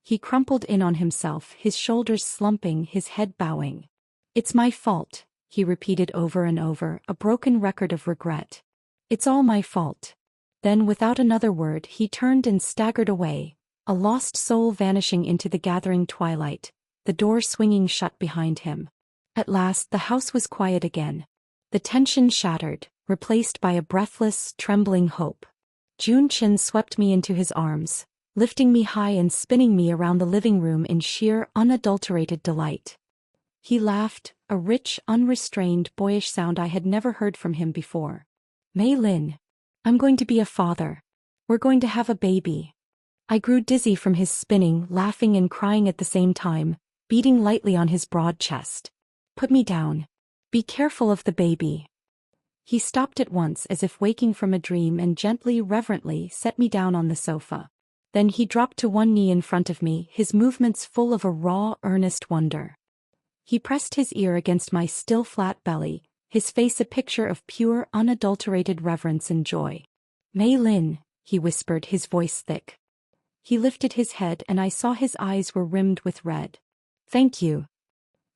He crumpled in on himself, his shoulders slumping, his head bowing. "It's my fault," he repeated over and over, a broken record of regret. "It's all my fault." Then, without another word, he turned and staggered away, a lost soul vanishing into the gathering twilight, the door swinging shut behind him. At last the house was quiet again. The tension shattered, replaced by a breathless, trembling hope. Junchin swept me into his arms, lifting me high and spinning me around the living room in sheer, unadulterated delight. He laughed, a rich, unrestrained, boyish sound I had never heard from him before. "Mei Lin, I'm going to be a father. We're going to have a baby." I grew dizzy from his spinning, laughing and crying at the same time, beating lightly on his broad chest. "Put me down. Be careful of the baby." He stopped at once as if waking from a dream and gently, reverently set me down on the sofa. Then he dropped to one knee in front of me, his movements full of a raw, earnest wonder. He pressed his ear against my still flat belly, his face a picture of pure, unadulterated reverence and joy. "Mei Lin," he whispered, his voice thick. He lifted his head and I saw his eyes were rimmed with red. "Thank you."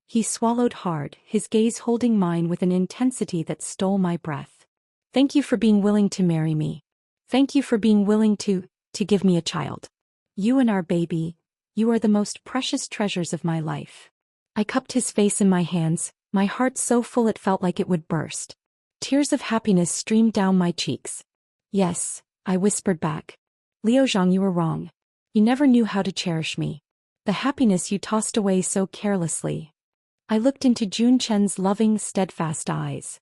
He swallowed hard, his gaze holding mine with an intensity that stole my breath. "Thank you for being willing to marry me. Thank you for being willing to give me a child. You and our baby, you are the most precious treasures of my life." I cupped his face in my hands, my heart so full it felt like it would burst. Tears of happiness streamed down my cheeks. "Yes," I whispered back. "Liu Zhang, you were wrong. You never knew how to cherish me. The happiness you tossed away so carelessly." I looked into Junchen's loving, steadfast eyes.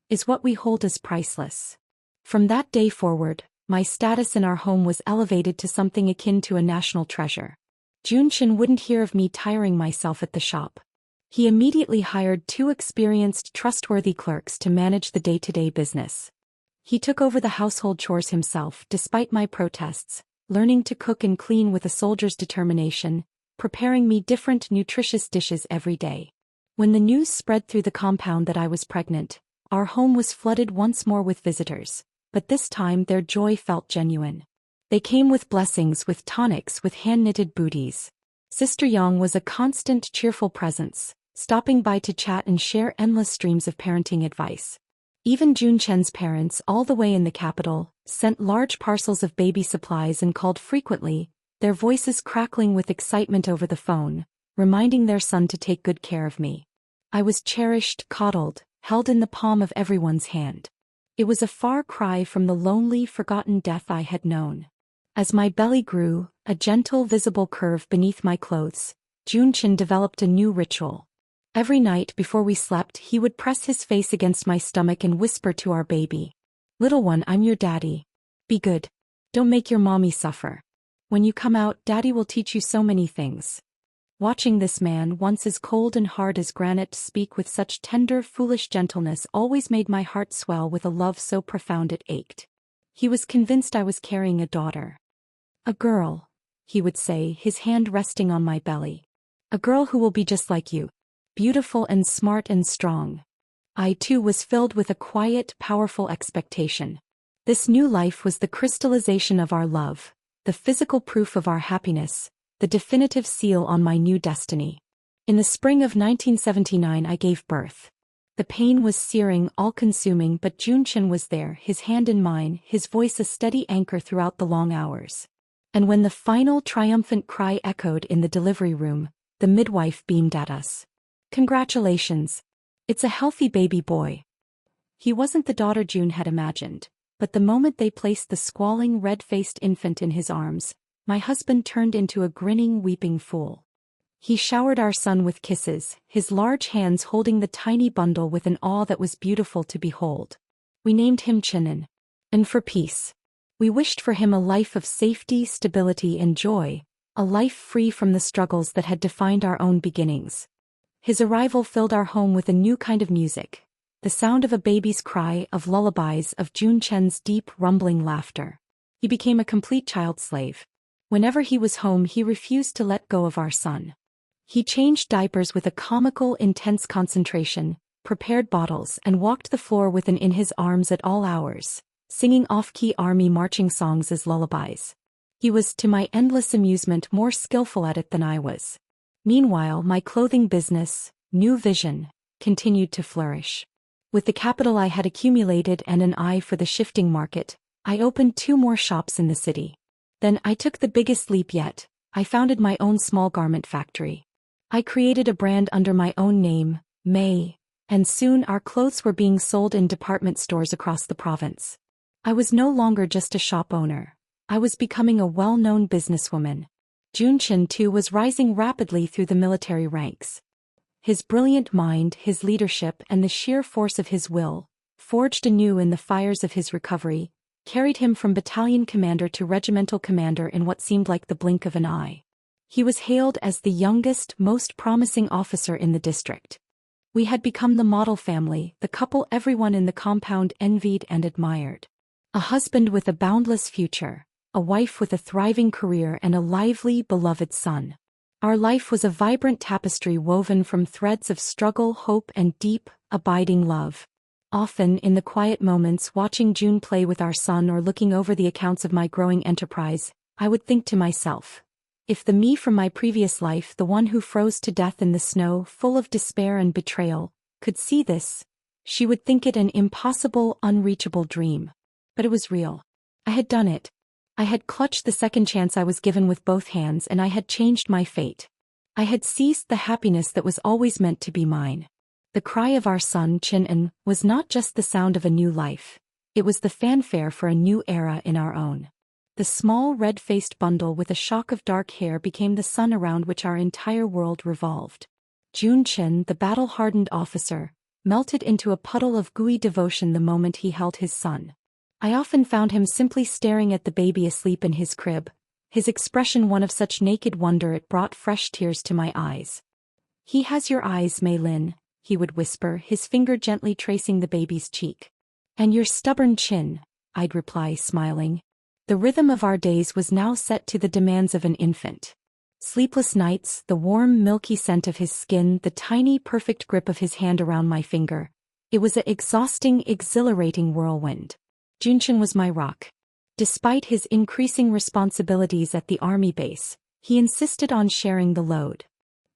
"Is what we hold as priceless." From that day forward, my status in our home was elevated to something akin to a national treasure. Junchin wouldn't hear of me tiring myself at the shop. He immediately hired 2 experienced, trustworthy clerks to manage the day-to-day business. He took over the household chores himself, despite my protests, learning to cook and clean with a soldier's determination, preparing me different nutritious dishes every day. When the news spread through the compound that I was pregnant, our home was flooded once more with visitors, but this time their joy felt genuine. They came with blessings, with tonics, with hand-knitted booties. Sister Yang was a constant, cheerful presence, stopping by to chat and share endless streams of parenting advice. Even Junchen's parents, all the way in the capital, sent large parcels of baby supplies and called frequently, their voices crackling with excitement over the phone, reminding their son to take good care of me. I was cherished, coddled, held in the palm of everyone's hand. It was a far cry from the lonely, forgotten death I had known. As my belly grew, a gentle, visible curve beneath my clothes, Junchin developed a new ritual. Every night before we slept, he would press his face against my stomach and whisper to our baby, "Little one, I'm your daddy. Be good. Don't make your mommy suffer. When you come out, daddy will teach you so many things." Watching this man, once as cold and hard as granite, speak with such tender, foolish gentleness always made my heart swell with a love so profound it ached. He was convinced I was carrying a daughter. "A girl," he would say, his hand resting on my belly. "A girl who will be just like you. Beautiful and smart and strong." I too was filled with a quiet, powerful expectation. This new life was the crystallization of our love, the physical proof of our happiness, the definitive seal on my new destiny. In the spring of 1979 I gave birth. The pain was searing, all-consuming, but Junchin was there, his hand in mine, his voice a steady anchor throughout the long hours. And when the final triumphant cry echoed in the delivery room, the midwife beamed at us. "Congratulations. It's a healthy baby boy." He wasn't the daughter June had imagined, but the moment they placed the squalling, red-faced infant in his arms, my husband turned into a grinning, weeping fool. He showered our son with kisses, his large hands holding the tiny bundle with an awe that was beautiful to behold. We named him Chinan. And for peace. We wished for him a life of safety, stability and joy, a life free from the struggles that had defined our own beginnings. His arrival filled our home with a new kind of music. The sound of a baby's cry, of lullabies, of Jun Chen's deep, rumbling laughter. He became a complete child slave. Whenever he was home he refused to let go of our son. He changed diapers with a comical, intense concentration, prepared bottles and walked the floor with an in his arms at all hours, singing off-key army marching songs as lullabies. He was, to my endless amusement, more skillful at it than I was. Meanwhile, my clothing business, New Vision, continued to flourish. With the capital I had accumulated and an eye for the shifting market, I opened 2 more shops in the city. Then I took the biggest leap yet. I founded my own small garment factory. I created a brand under my own name, May, and soon our clothes were being sold in department stores across the province. I was no longer just a shop owner. I was becoming a well-known businesswoman. Jun Chen too was rising rapidly through the military ranks. His brilliant mind, his leadership and the sheer force of his will, forged anew in the fires of his recovery, carried him from battalion commander to regimental commander in what seemed like the blink of an eye. He was hailed as the youngest, most promising officer in the district. We had become the model family, the couple everyone in the compound envied and admired. A husband with a boundless future, a wife with a thriving career and a lively, beloved son. Our life was a vibrant tapestry woven from threads of struggle, hope and deep, abiding love. Often, in the quiet moments watching June play with our son or looking over the accounts of my growing enterprise, I would think to myself, if the me from my previous life, the one who froze to death in the snow, full of despair and betrayal, could see this, she would think it an impossible, unreachable dream. But it was real. I had done it. I had clutched the second chance I was given with both hands and I had changed my fate. I had seized the happiness that was always meant to be mine. The cry of our son Chin-en was not just the sound of a new life. It was the fanfare for a new era in our own. The small red-faced bundle with a shock of dark hair became the sun around which our entire world revolved. Jun Chen, the battle-hardened officer, melted into a puddle of gooey devotion the moment he held his son. I often found him simply staring at the baby asleep in his crib, his expression one of such naked wonder it brought fresh tears to my eyes. "He has your eyes, Mei Lin," he would whisper, his finger gently tracing the baby's cheek. "And your stubborn chin," I'd reply, smiling. The rhythm of our days was now set to the demands of an infant. Sleepless nights, the warm, milky scent of his skin, the tiny, perfect grip of his hand around my finger. It was an exhausting, exhilarating whirlwind. Junchen was my rock. Despite his increasing responsibilities at the army base, he insisted on sharing the load.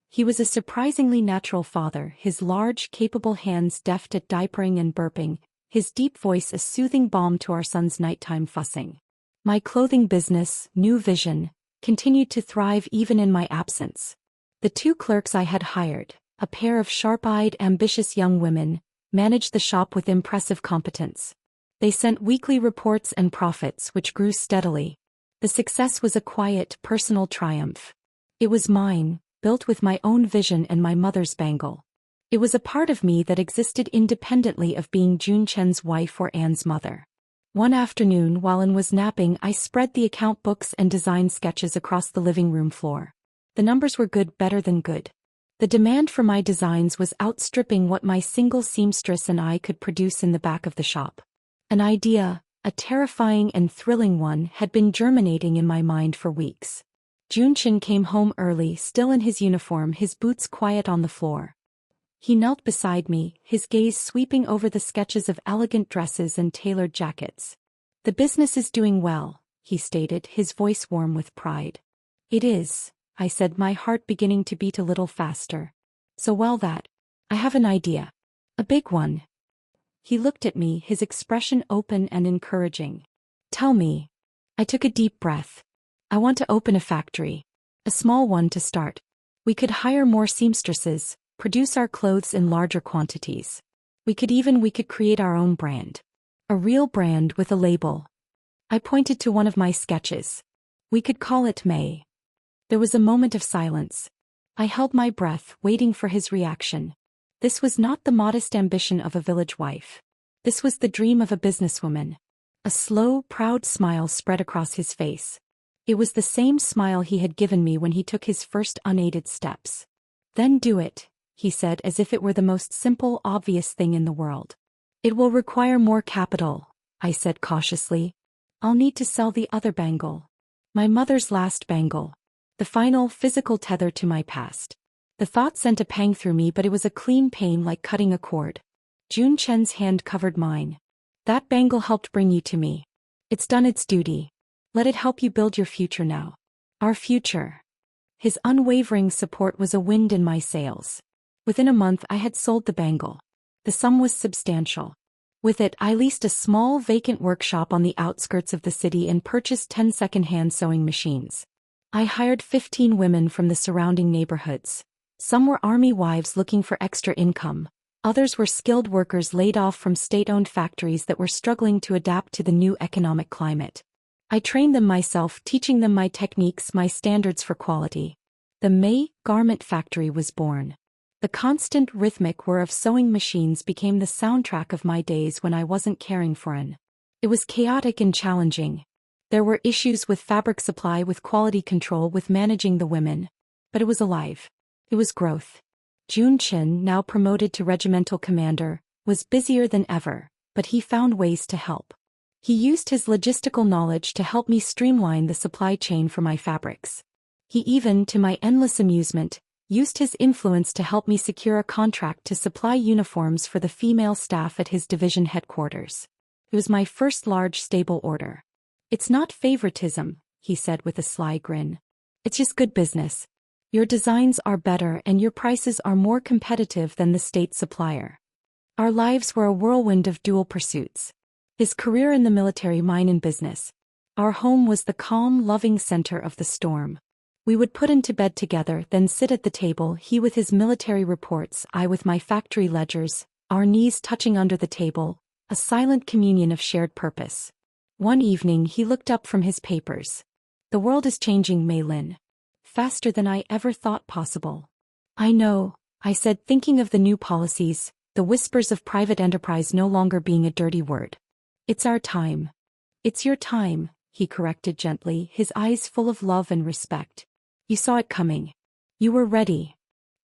He was a surprisingly natural father, his large, capable hands deft at diapering and burping, his deep voice a soothing balm to our son's nighttime fussing. My clothing business, New Vision, continued to thrive even in my absence. The 2 clerks I had hired, a pair of sharp-eyed, ambitious young women, managed the shop with impressive competence. They sent weekly reports and profits which grew steadily. The success was a quiet, personal triumph. It was mine, built with my own vision and my mother's bangle. It was a part of me that existed independently of being Jun Chen's wife or Anne's mother. One afternoon while Anne was napping I spread the account books and design sketches across the living room floor. The numbers were good, better than good. The demand for my designs was outstripping what my single seamstress and I could produce in the back of the shop. An idea, a terrifying and thrilling one, had been germinating in my mind for weeks. Jun Chen came home early, still in his uniform, his boots quiet on the floor. He knelt beside me, his gaze sweeping over the sketches of elegant dresses and tailored jackets. "The business is doing well," he stated, his voice warm with pride. "It is," I said, my heart beginning to beat a little faster. "So well that I have an idea. A big one." He looked at me, his expression open and encouraging. "Tell me." I took a deep breath. "I want to open a factory. A small one to start. We could hire more seamstresses, produce our clothes in larger quantities. We could create our own brand. A real brand with a label." I pointed to one of my sketches. "We could call it May." There was a moment of silence. I held my breath, waiting for his reaction. This was not the modest ambition of a village wife. This was the dream of a businesswoman. A slow, proud smile spread across his face. It was the same smile he had given me when he took his first unaided steps. Then do it, he said as if it were the most simple, obvious thing in the world. It will require more capital, I said cautiously. I'll need to sell the other bangle. My mother's last bangle. The final, physical tether to my past. The thought sent a pang through me, but it was a clean pain like cutting a cord. Jun Chen's hand covered mine. That bangle helped bring you to me. It's done its duty. Let it help you build your future now. Our future. His unwavering support was a wind in my sails. Within a month I had sold the bangle. The sum was substantial. With it I leased a small vacant workshop on the outskirts of the city and purchased 10 second-hand sewing machines. I hired 15 women from the surrounding neighborhoods. Some were army wives looking for extra income. Others were skilled workers laid off from state-owned factories that were struggling to adapt to the new economic climate. I trained them myself, teaching them my techniques, my standards for quality. The May garment factory was born. The constant rhythmic whir of sewing machines became the soundtrack of my days when I wasn't caring for an. It was chaotic and challenging. There were issues with fabric supply, with quality control, with managing the women. But it was alive. It was growth. Jun Chin, now promoted to regimental commander, was busier than ever, but he found ways to help. He used his logistical knowledge to help me streamline the supply chain for my fabrics. He even, to my endless amusement, used his influence to help me secure a contract to supply uniforms for the female staff at his division headquarters. It was my first large stable order. It's not favoritism, he said with a sly grin. It's just good business. Your designs are better and your prices are more competitive than the state supplier. Our lives were a whirlwind of dual pursuits. His career in the military, mine in business. Our home was the calm, loving center of the storm. We would put into bed together, then sit at the table, he with his military reports, I with my factory ledgers, our knees touching under the table, a silent communion of shared purpose. One evening he looked up from his papers. The world is changing, Mei Lin. Faster than I ever thought possible. I know, I said, thinking of the new policies, the whispers of private enterprise no longer being a dirty word. It's our time. It's your time, he corrected gently, his eyes full of love and respect. You saw it coming. You were ready.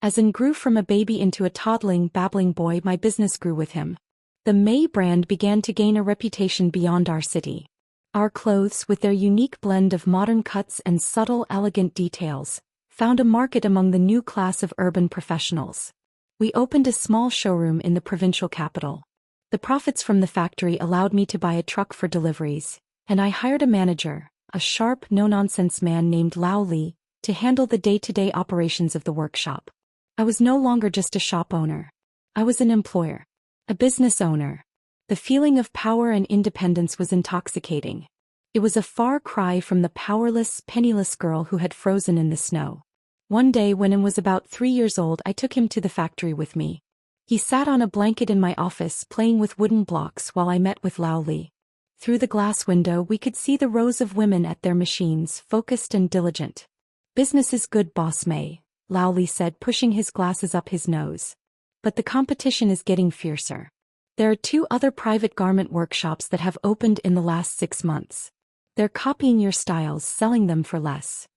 As I grew from a baby into a toddling, babbling boy, my business grew with him. The May brand began to gain a reputation beyond our city. Our clothes, with their unique blend of modern cuts and subtle, elegant details, found a market among the new class of urban professionals. We opened a small showroom in the provincial capital. The profits from the factory allowed me to buy a truck for deliveries, and I hired a manager, a sharp, no-nonsense man named Lao Li, to handle the day-to-day operations of the workshop. I was no longer just a shop owner. I was an employer, a business owner. The feeling of power and independence was intoxicating. It was a far cry from the powerless, penniless girl who had frozen in the snow. One day when I was about 3 years old, I took him to the factory with me. He sat on a blanket in my office playing with wooden blocks while I met with Lao Li. Through the glass window we could see the rows of women at their machines, focused and diligent. Business is good, Boss May, Lao Li said, pushing his glasses up his nose. But the competition is getting fiercer. There are 2 other private garment workshops that have opened in the last 6 months. They're copying your styles, selling them for less.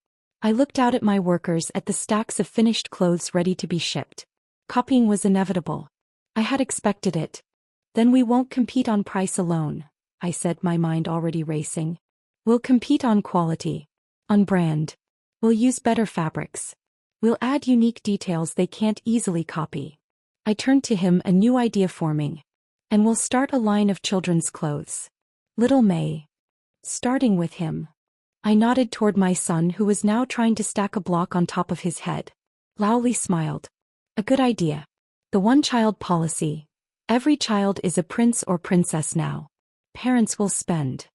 I looked out at my workers, at the stacks of finished clothes ready to be shipped. Copying was inevitable. I had expected it. Then we won't compete on price alone, I said, my mind already racing. We'll compete on quality. On brand. We'll use better fabrics. We'll add unique details they can't easily copy. I turned to him, a new idea forming. And we'll start a line of children's clothes. Little May. Starting with him. I nodded toward my son, who was now trying to stack a block on top of his head. Lao Li smiled. A good idea. The one-child policy. Every child is a prince or princess now. Parents will spend.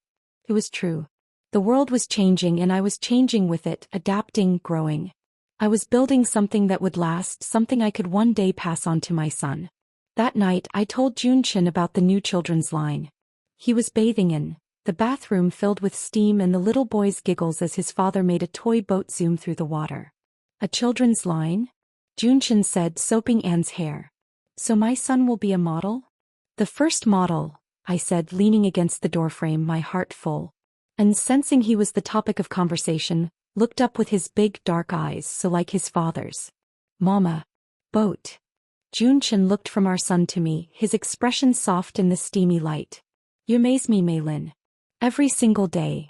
It was true. The world was changing and I was changing with it, adapting, growing. I was building something that would last, something I could one day pass on to my son. That night I told Jun Chin about the new children's line. He was bathing in the bathroom, filled with steam, and the little boy's giggles as his father made a toy boat zoom through the water. A children's line? Jun Chin said, soaping Anne's hair. So my son will be a model? The first model, I said, leaning against the doorframe, my heart full. And sensing he was the topic of conversation, looked up with his big dark eyes so like his father's. Mama. Boat. Junchen looked from our son to me, his expression soft in the steamy light. You amaze me, Maylin. Every single day.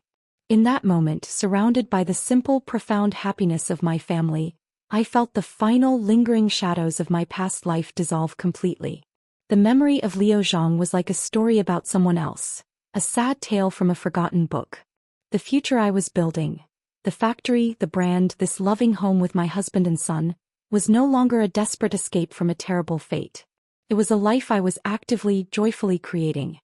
In that moment, surrounded by the simple, profound happiness of my family, I felt the final, lingering shadows of my past life dissolve completely. The memory of Liu Zhang was like a story about someone else, a sad tale from a forgotten book. The future I was building, the factory, the brand, this loving home with my husband and son, was no longer a desperate escape from a terrible fate. It was a life I was actively, joyfully creating.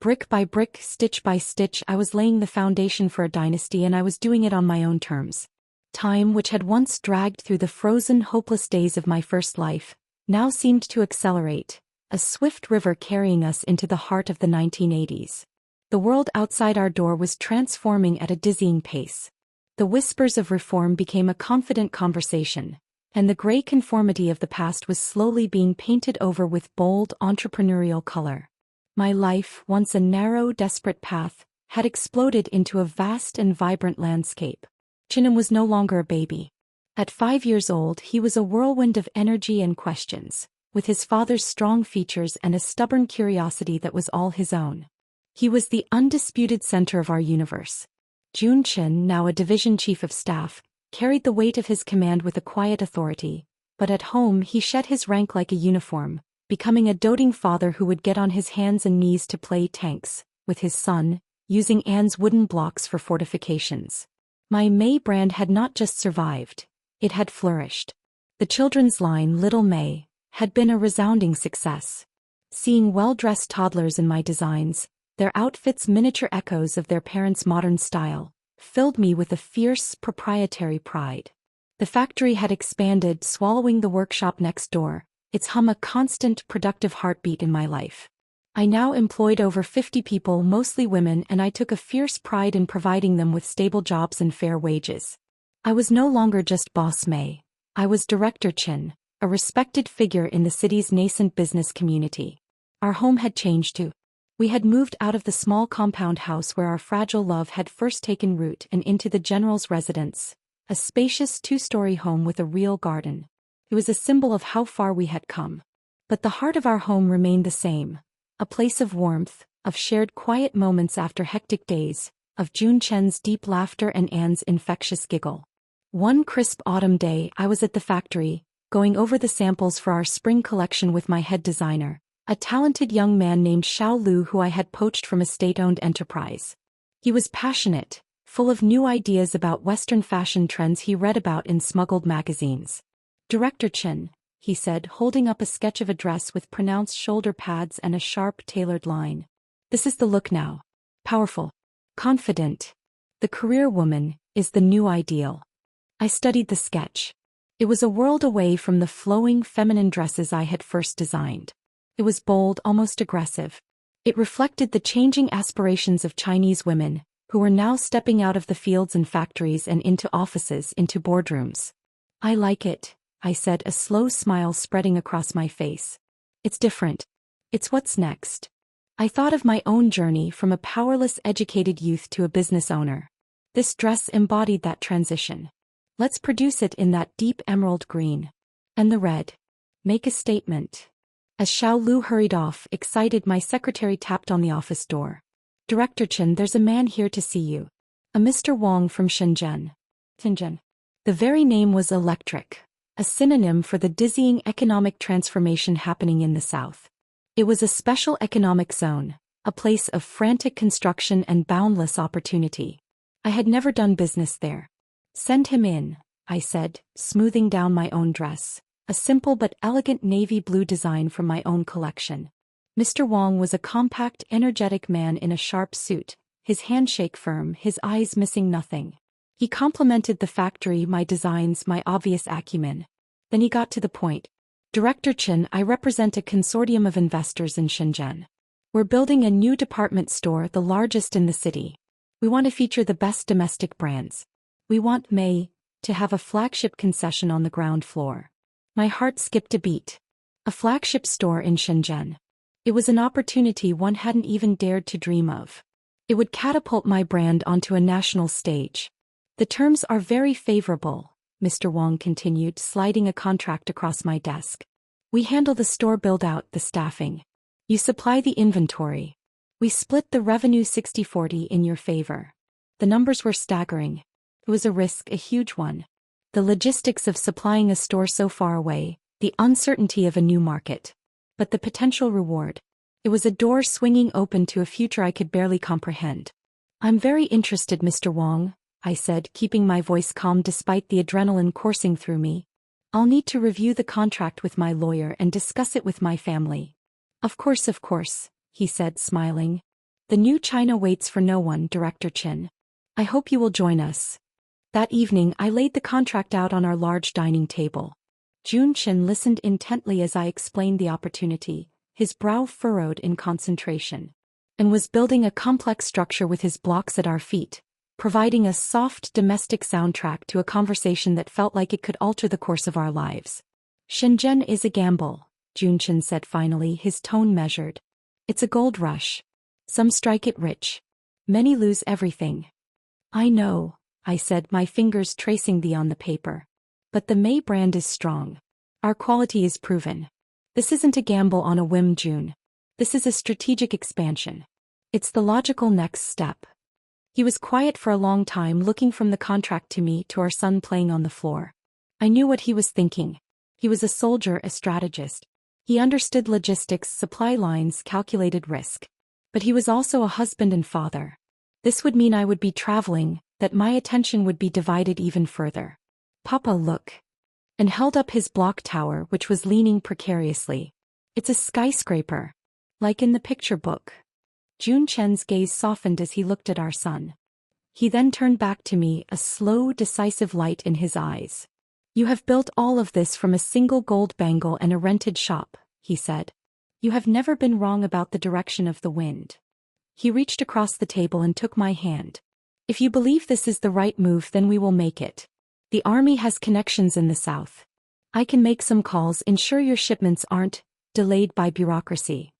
Brick by brick, stitch by stitch, I was laying the foundation for a dynasty, and I was doing it on my own terms. Time, which had once dragged through the frozen, hopeless days of my first life, now seemed to accelerate, a swift river carrying us into the heart of the 1980s. The world outside our door was transforming at a dizzying pace. The whispers of reform became a confident conversation, and the gray conformity of the past was slowly being painted over with bold, entrepreneurial color. My life, once a narrow, desperate path, had exploded into a vast and vibrant landscape. Chinam was no longer a baby. At 5 years old, he was a whirlwind of energy and questions, with his father's strong features and a stubborn curiosity that was all his own. He was the undisputed center of our universe. Jun Chen, now a division chief of staff, carried the weight of his command with a quiet authority, but at home he shed his rank like a uniform, becoming a doting father who would get on his hands and knees to play tanks with his son, using Anne's wooden blocks for fortifications. My May brand had not just survived, it had flourished. The children's line, Little May, had been a resounding success. Seeing well-dressed toddlers in my designs, their outfits miniature echoes of their parents' modern style, filled me with a fierce, proprietary pride. The factory had expanded, swallowing the workshop next door, its hum a constant, productive heartbeat in my life. I now employed over 50 people, mostly women, and I took a fierce pride in providing them with stable jobs and fair wages. I was no longer just Boss May. I was Director Chin, a respected figure in the city's nascent business community. Our home had changed too. We had moved out of the small compound house where our fragile love had first taken root and into the general's residence, a spacious 2-story home with a real garden. It was a symbol of how far we had come. But the heart of our home remained the same, a place of warmth, of shared quiet moments after hectic days, of Jun Chen's deep laughter and Anne's infectious giggle. One crisp autumn day, I was at the factory, going over the samples for our spring collection with my head designer, a talented young man named Xiao Lu who I had poached from a state-owned enterprise. He was passionate, full of new ideas about Western fashion trends he read about in smuggled magazines. Director Chen, he said, holding up a sketch of a dress with pronounced shoulder pads and a sharp, tailored line. This is the look now. Powerful. Confident. The career woman is the new ideal. I studied the sketch. It was a world away from the flowing feminine dresses I had first designed. It was bold, almost aggressive. It reflected the changing aspirations of Chinese women, who were now stepping out of the fields and factories and into offices, into boardrooms. I like it, I said, a slow smile spreading across my face. It's different. It's what's next. I thought of my own journey from a powerless educated youth to a business owner. This dress embodied that transition. Let's produce it in that deep emerald green. And the red. Make a statement. As Xiao Lu hurried off, excited, my secretary tapped on the office door. Director Chen, there's a man here to see you. A Mr. Wang from Shenzhen. Shenzhen. The very name was electric, a synonym for the dizzying economic transformation happening in the South. It was a special economic zone, a place of frantic construction and boundless opportunity. I had never done business there. Send him in, I said, smoothing down my own dress, a simple but elegant navy blue design from my own collection. Mr. Wang was a compact, energetic man in a sharp suit, his handshake firm, his eyes missing nothing. He complimented the factory, my designs, my obvious acumen. Then he got to the point. Director Chen, I represent a consortium of investors in Shenzhen. We're building a new department store, the largest in the city. We want to feature the best domestic brands. We want May to have a flagship concession on the ground floor. My heart skipped a beat. A flagship store in Shenzhen. It was an opportunity one hadn't even dared to dream of. It would catapult my brand onto a national stage. The terms are very favorable, Mr. Wong continued, sliding a contract across my desk. We handle the store build-out, the staffing. You supply the inventory. We split the revenue 60-40 in your favor. The numbers were staggering. It was a risk, a huge one. The logistics of supplying a store so far away, the uncertainty of a new market. But the potential reward. It was a door swinging open to a future I could barely comprehend. I'm very interested, Mr. Wong, I said, keeping my voice calm despite the adrenaline coursing through me. I'll need to review the contract with my lawyer and discuss it with my family. Of course, he said, smiling. The new China waits for no one, Director Chin. I hope you will join us. That evening I laid the contract out on our large dining table. Jun Chin listened intently as I explained the opportunity, his brow furrowed in concentration, and was building a complex structure with his blocks at our feet, providing a soft domestic soundtrack to a conversation that felt like it could alter the course of our lives. Shenzhen is a gamble, Jun Chin said finally, his tone measured. It's a gold rush. Some strike it rich. Many lose everything. I know, I said, my fingers tracing on the paper. But the May brand is strong. Our quality is proven. This isn't a gamble on a whim, June. This is a strategic expansion. It's the logical next step. He was quiet for a long time, looking from the contract to me to our son playing on the floor. I knew what he was thinking. He was a soldier, a strategist. He understood logistics, supply lines, calculated risk. But he was also a husband and father. This would mean I would be traveling, that my attention would be divided even further. Papa, look. And held up his block tower, which was leaning precariously. It's a skyscraper. Like in the picture book. Jun Chen's gaze softened as he looked at our son. He then turned back to me, a slow, decisive light in his eyes. You have built all of this from a single gold bangle and a rented shop, he said. You have never been wrong about the direction of the wind. He reached across the table and took my hand. If you believe this is the right move, then we will make it. The army has connections in the south. I can make some calls, ensure your shipments aren't delayed by bureaucracy.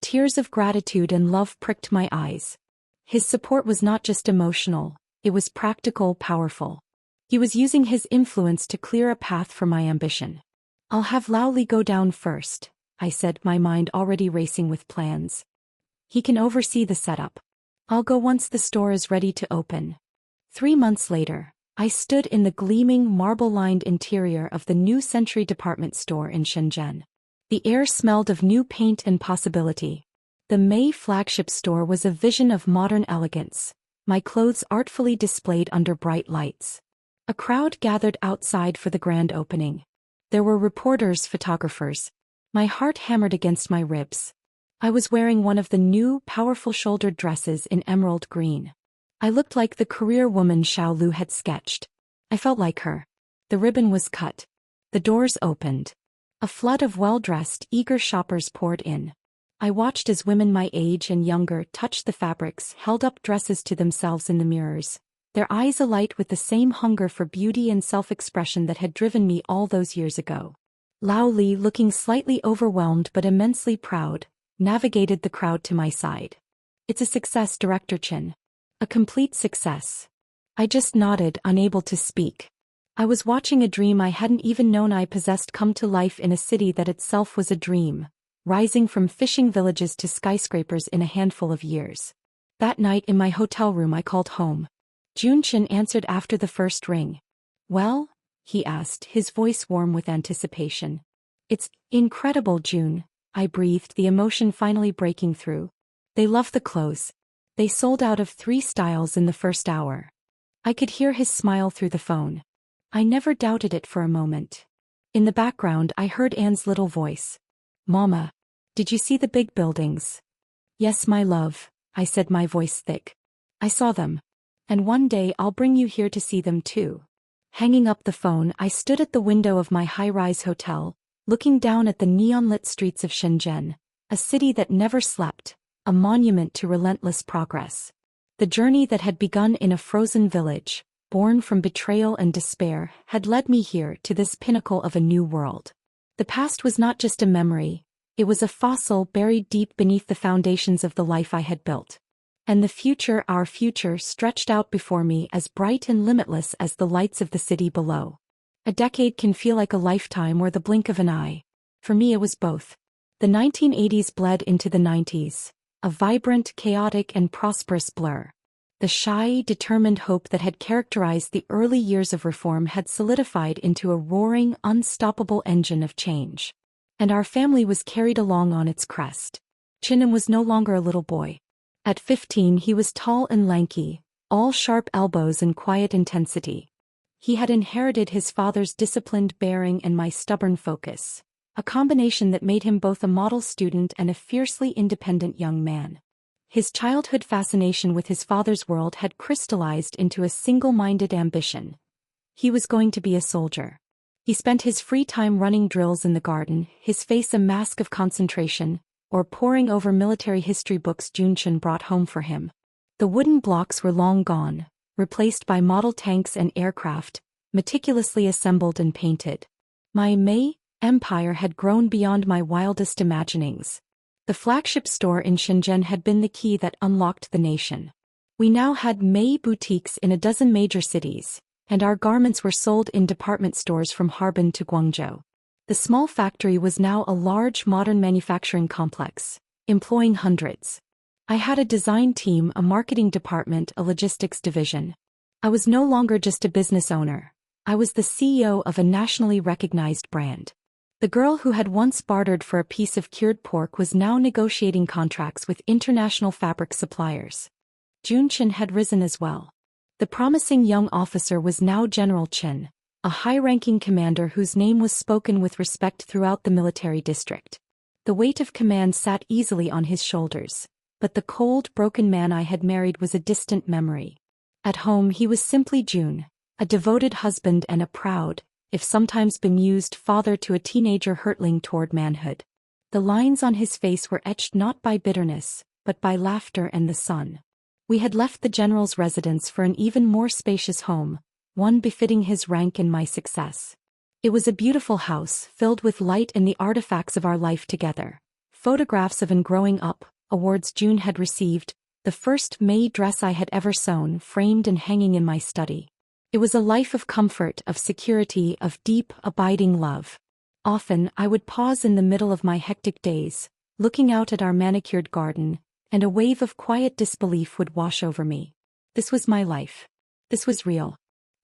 Tears of gratitude and love pricked my eyes. His support was not just emotional, it was practical, powerful. He was using his influence to clear a path for my ambition. I'll have Lao Li go down first, I said, my mind already racing with plans. He can oversee the setup. I'll go once the store is ready to open. 3 months later, I stood in the gleaming marble-lined interior of the New Century department store in Shenzhen. The air smelled of new paint and possibility. The May flagship store was a vision of modern elegance, my clothes artfully displayed under bright lights. A crowd gathered outside for the grand opening. There were reporters, photographers. My heart hammered against my ribs. I was wearing one of the new, powerful shouldered dresses in emerald green. I looked like the career woman Xiao Lu had sketched. I felt like her. The ribbon was cut. The doors opened. A flood of well-dressed, eager shoppers poured in. I watched as women my age and younger touched the fabrics, held up dresses to themselves in the mirrors, their eyes alight with the same hunger for beauty and self-expression that had driven me all those years ago. Lao Li, looking slightly overwhelmed but immensely proud, navigated the crowd to my side. It's a success, Director Chin. A complete success. I just nodded, unable to speak. I was watching a dream I hadn't even known I possessed come to life in a city that itself was a dream, rising from fishing villages to skyscrapers in a handful of years. That night in my hotel room I called home. Jun Chin answered after the first ring. Well? He asked, his voice warm with anticipation. It's incredible, June, I breathed, the emotion finally breaking through. They love the clothes. They sold out of 3 styles in the first hour. I could hear his smile through the phone. I never doubted it for a moment. In the background I heard Anne's little voice. Mama, did you see the big buildings? Yes, my love, I said, my voice thick. I saw them. And one day I'll bring you here to see them too. Hanging up the phone, I stood at the window of my high-rise hotel, looking down at the neon-lit streets of Shenzhen, a city that never slept, a monument to relentless progress. The journey that had begun in a frozen village, born from betrayal and despair, had led me here to this pinnacle of a new world. The past was not just a memory, It was a fossil buried deep beneath the foundations of the life I had built. And the future, our future, stretched out before me as bright and limitless as the lights of the city below. A decade can feel like a lifetime or the blink of an eye. For me it was both. The 1980s bled into the 90s, a vibrant, chaotic and prosperous blur. The shy, determined hope that had characterized the early years of reform had solidified into a roaring, unstoppable engine of change. And our family was carried along on its crest. Chinnam was no longer a little boy. At 15 he was tall and lanky, all sharp elbows and quiet intensity. He had inherited his father's disciplined bearing and my stubborn focus, a combination that made him both a model student and a fiercely independent young man. His childhood fascination with his father's world had crystallized into a single-minded ambition. He was going to be a soldier. He spent his free time running drills in the garden, his face a mask of concentration, or poring over military history books Junchan brought home for him. The wooden blocks were long gone, replaced by model tanks and aircraft, meticulously assembled and painted. My May empire had grown beyond my wildest imaginings. The flagship store in Shenzhen had been the key that unlocked the nation. We now had May boutiques in a dozen major cities, and our garments were sold in department stores from Harbin to Guangzhou. The small factory was now a large modern manufacturing complex, employing hundreds. I had a design team, a marketing department, a logistics division. I was no longer just a business owner. I was the CEO of a nationally recognized brand. The girl who had once bartered for a piece of cured pork was now negotiating contracts with international fabric suppliers. Junchan had risen as well. The promising young officer was now General Chen, a high-ranking commander whose name was spoken with respect throughout the military district. The weight of command sat easily on his shoulders, but the cold, broken man I had married was a distant memory. At home he was simply June, a devoted husband and a proud, if sometimes bemused, father to a teenager hurtling toward manhood. The lines on his face were etched not by bitterness, but by laughter and the sun. We had left the general's residence for an even more spacious home, one befitting his rank and my success. It was a beautiful house, filled with light and the artifacts of our life together. Photographs of an growing up, awards June had received, the first May dress I had ever sewn, framed and hanging in my study. It was a life of comfort, of security, of deep, abiding love. Often, I would pause in the middle of my hectic days, looking out at our manicured garden, and a wave of quiet disbelief would wash over me. This was my life. This was real.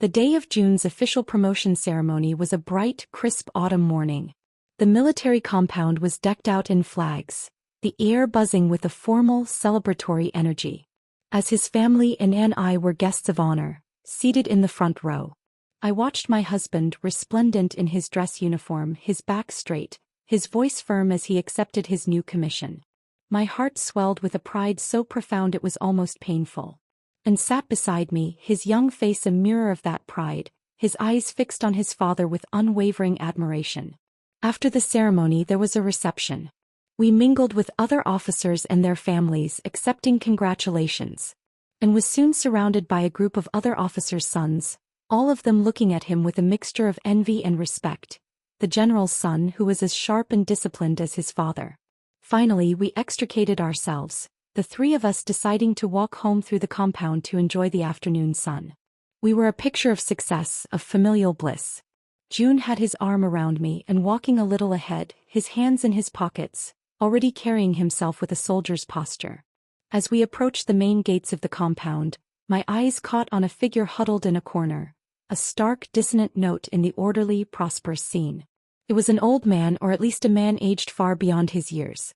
The day of June's official promotion ceremony was a bright, crisp autumn morning. The military compound was decked out in flags, the air buzzing with a formal, celebratory energy. As his family and I were guests of honor, seated in the front row, I watched my husband, resplendent in his dress uniform, his back straight, his voice firm as he accepted his new commission. My heart swelled with a pride so profound it was almost painful. And sat beside me, his young face a mirror of that pride, his eyes fixed on his father with unwavering admiration. After the ceremony there was a reception. We mingled with other officers and their families, accepting congratulations, and was soon surrounded by a group of other officers' sons, all of them looking at him with a mixture of envy and respect. The general's son, who was as sharp and disciplined as his father. Finally we extricated ourselves, the three of us deciding to walk home through the compound to enjoy the afternoon sun. We were a picture of success, of familial bliss. June had his arm around me and walking a little ahead, his hands in his pockets, already carrying himself with a soldier's posture. As we approached the main gates of the compound, my eyes caught on a figure huddled in a corner, a stark, dissonant note in the orderly, prosperous scene. It was an old man, or at least a man aged far beyond his years.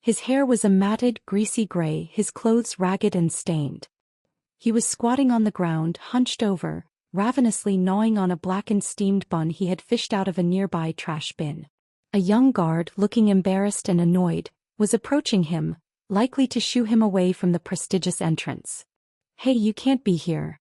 His hair was a matted, greasy gray, his clothes ragged and stained. He was squatting on the ground, hunched over, ravenously gnawing on a blackened steamed bun he had fished out of a nearby trash bin. A young guard, looking embarrassed and annoyed, was approaching him, likely to shoo him away from the prestigious entrance. "Hey, you can't be here."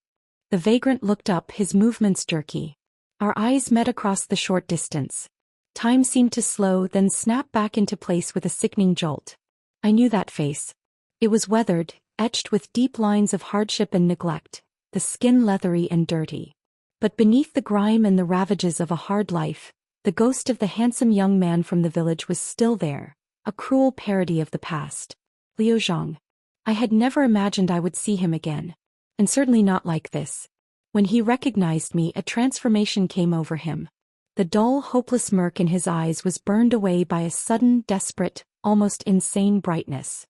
The vagrant looked up, his movements jerky. Our eyes met across the short distance. Time seemed to slow, then snap back into place with a sickening jolt. I knew that face. It was weathered, etched with deep lines of hardship and neglect, the skin leathery and dirty. But beneath the grime and the ravages of a hard life, the ghost of the handsome young man from the village was still there, a cruel parody of the past. Liu Zhang. I had never imagined I would see him again. And certainly not like this. When he recognized me, a transformation came over him. The dull, hopeless murk in his eyes was burned away by a sudden, desperate, almost insane brightness.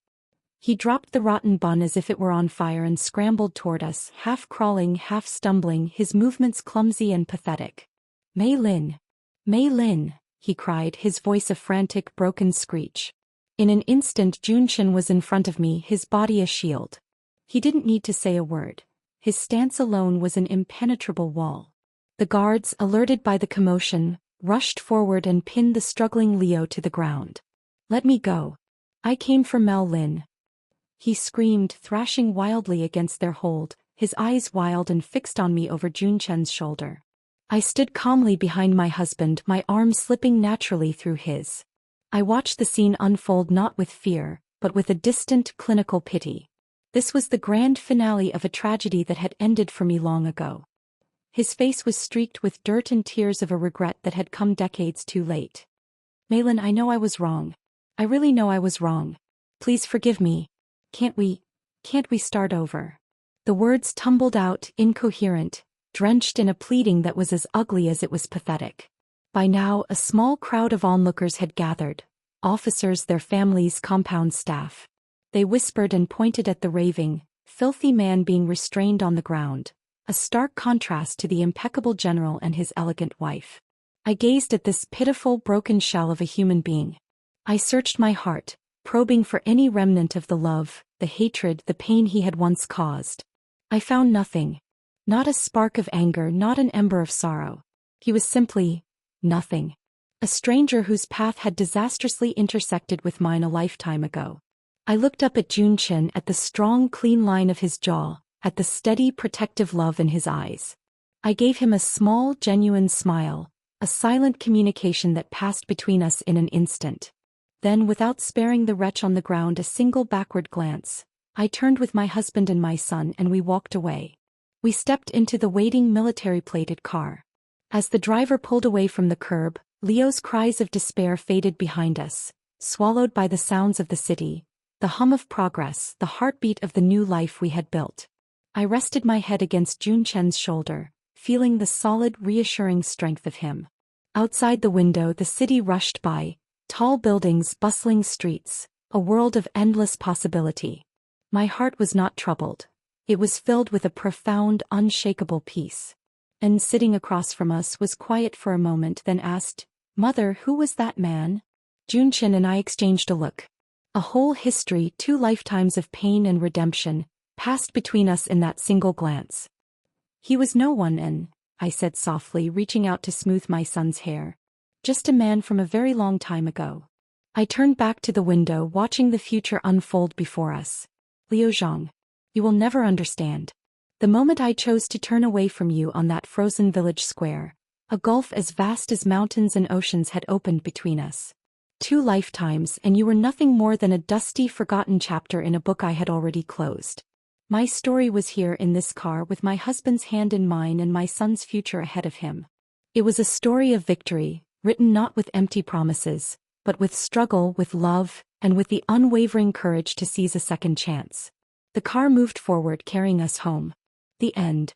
He dropped the rotten bun as if it were on fire and scrambled toward us, half crawling, half stumbling, his movements clumsy and pathetic. Mei Lin! Mei Lin! He cried, his voice a frantic, broken screech. In an instant Junchen was in front of me, his body a shield. He didn't need to say a word. His stance alone was an impenetrable wall. The guards, alerted by the commotion, rushed forward and pinned the struggling Leo to the ground. Let me go. I came for Mei Lin. He screamed, thrashing wildly against their hold, his eyes wild and fixed on me over Junchen's shoulder. I stood calmly behind my husband, my arm slipping naturally through his. I watched the scene unfold not with fear, but with a distant, clinical pity. This was the grand finale of a tragedy that had ended for me long ago. His face was streaked with dirt and tears of a regret that had come decades too late. Mei Lin, I know I was wrong. I really know I was wrong. Please forgive me. Can't we start over? The words tumbled out, incoherent, drenched in a pleading that was as ugly as it was pathetic. By now, a small crowd of onlookers had gathered, officers, their families, compound staff. They whispered and pointed at the raving, filthy man being restrained on the ground, a stark contrast to the impeccable general and his elegant wife. I gazed at this pitiful, broken shell of a human being. I searched my heart, probing for any remnant of the love, the hatred, the pain he had once caused. I found nothing. Not a spark of anger, not an ember of sorrow. He was simply nothing. A stranger whose path had disastrously intersected with mine a lifetime ago. I looked up at Junchen, at the strong, clean line of his jaw, at the steady, protective love in his eyes. I gave him a small, genuine smile, a silent communication that passed between us in an instant. Then, without sparing the wretch on the ground a single backward glance, I turned with my husband and my son and we walked away. We stepped into the waiting military-plated car. As the driver pulled away from the curb, Leo's cries of despair faded behind us, swallowed by the sounds of the city, the hum of progress, the heartbeat of the new life we had built. I rested my head against Junchen's shoulder, feeling the solid, reassuring strength of him. Outside the window, the city rushed by, tall buildings, bustling streets, a world of endless possibility. My heart was not troubled. It was filled with a profound, unshakable peace. And sitting across from us was quiet for a moment, then asked, "Mother, who was that man?" Junchen and I exchanged a look. A whole history, 2 lifetimes of pain and redemption, passed between us in that single glance. He was no one, and I said softly, reaching out to smooth my son's hair. Just a man from a very long time ago. I turned back to the window, watching the future unfold before us. Liu Zhang. You will never understand. The moment I chose to turn away from you on that frozen village square, a gulf as vast as mountains and oceans had opened between us. 2 lifetimes, and you were nothing more than a dusty, forgotten chapter in a book I had already closed. My story was here in this car with my husband's hand in mine and my son's future ahead of him. It was a story of victory, written not with empty promises, but with struggle, with love, and with the unwavering courage to seize a second chance. The car moved forward, carrying us home. The end.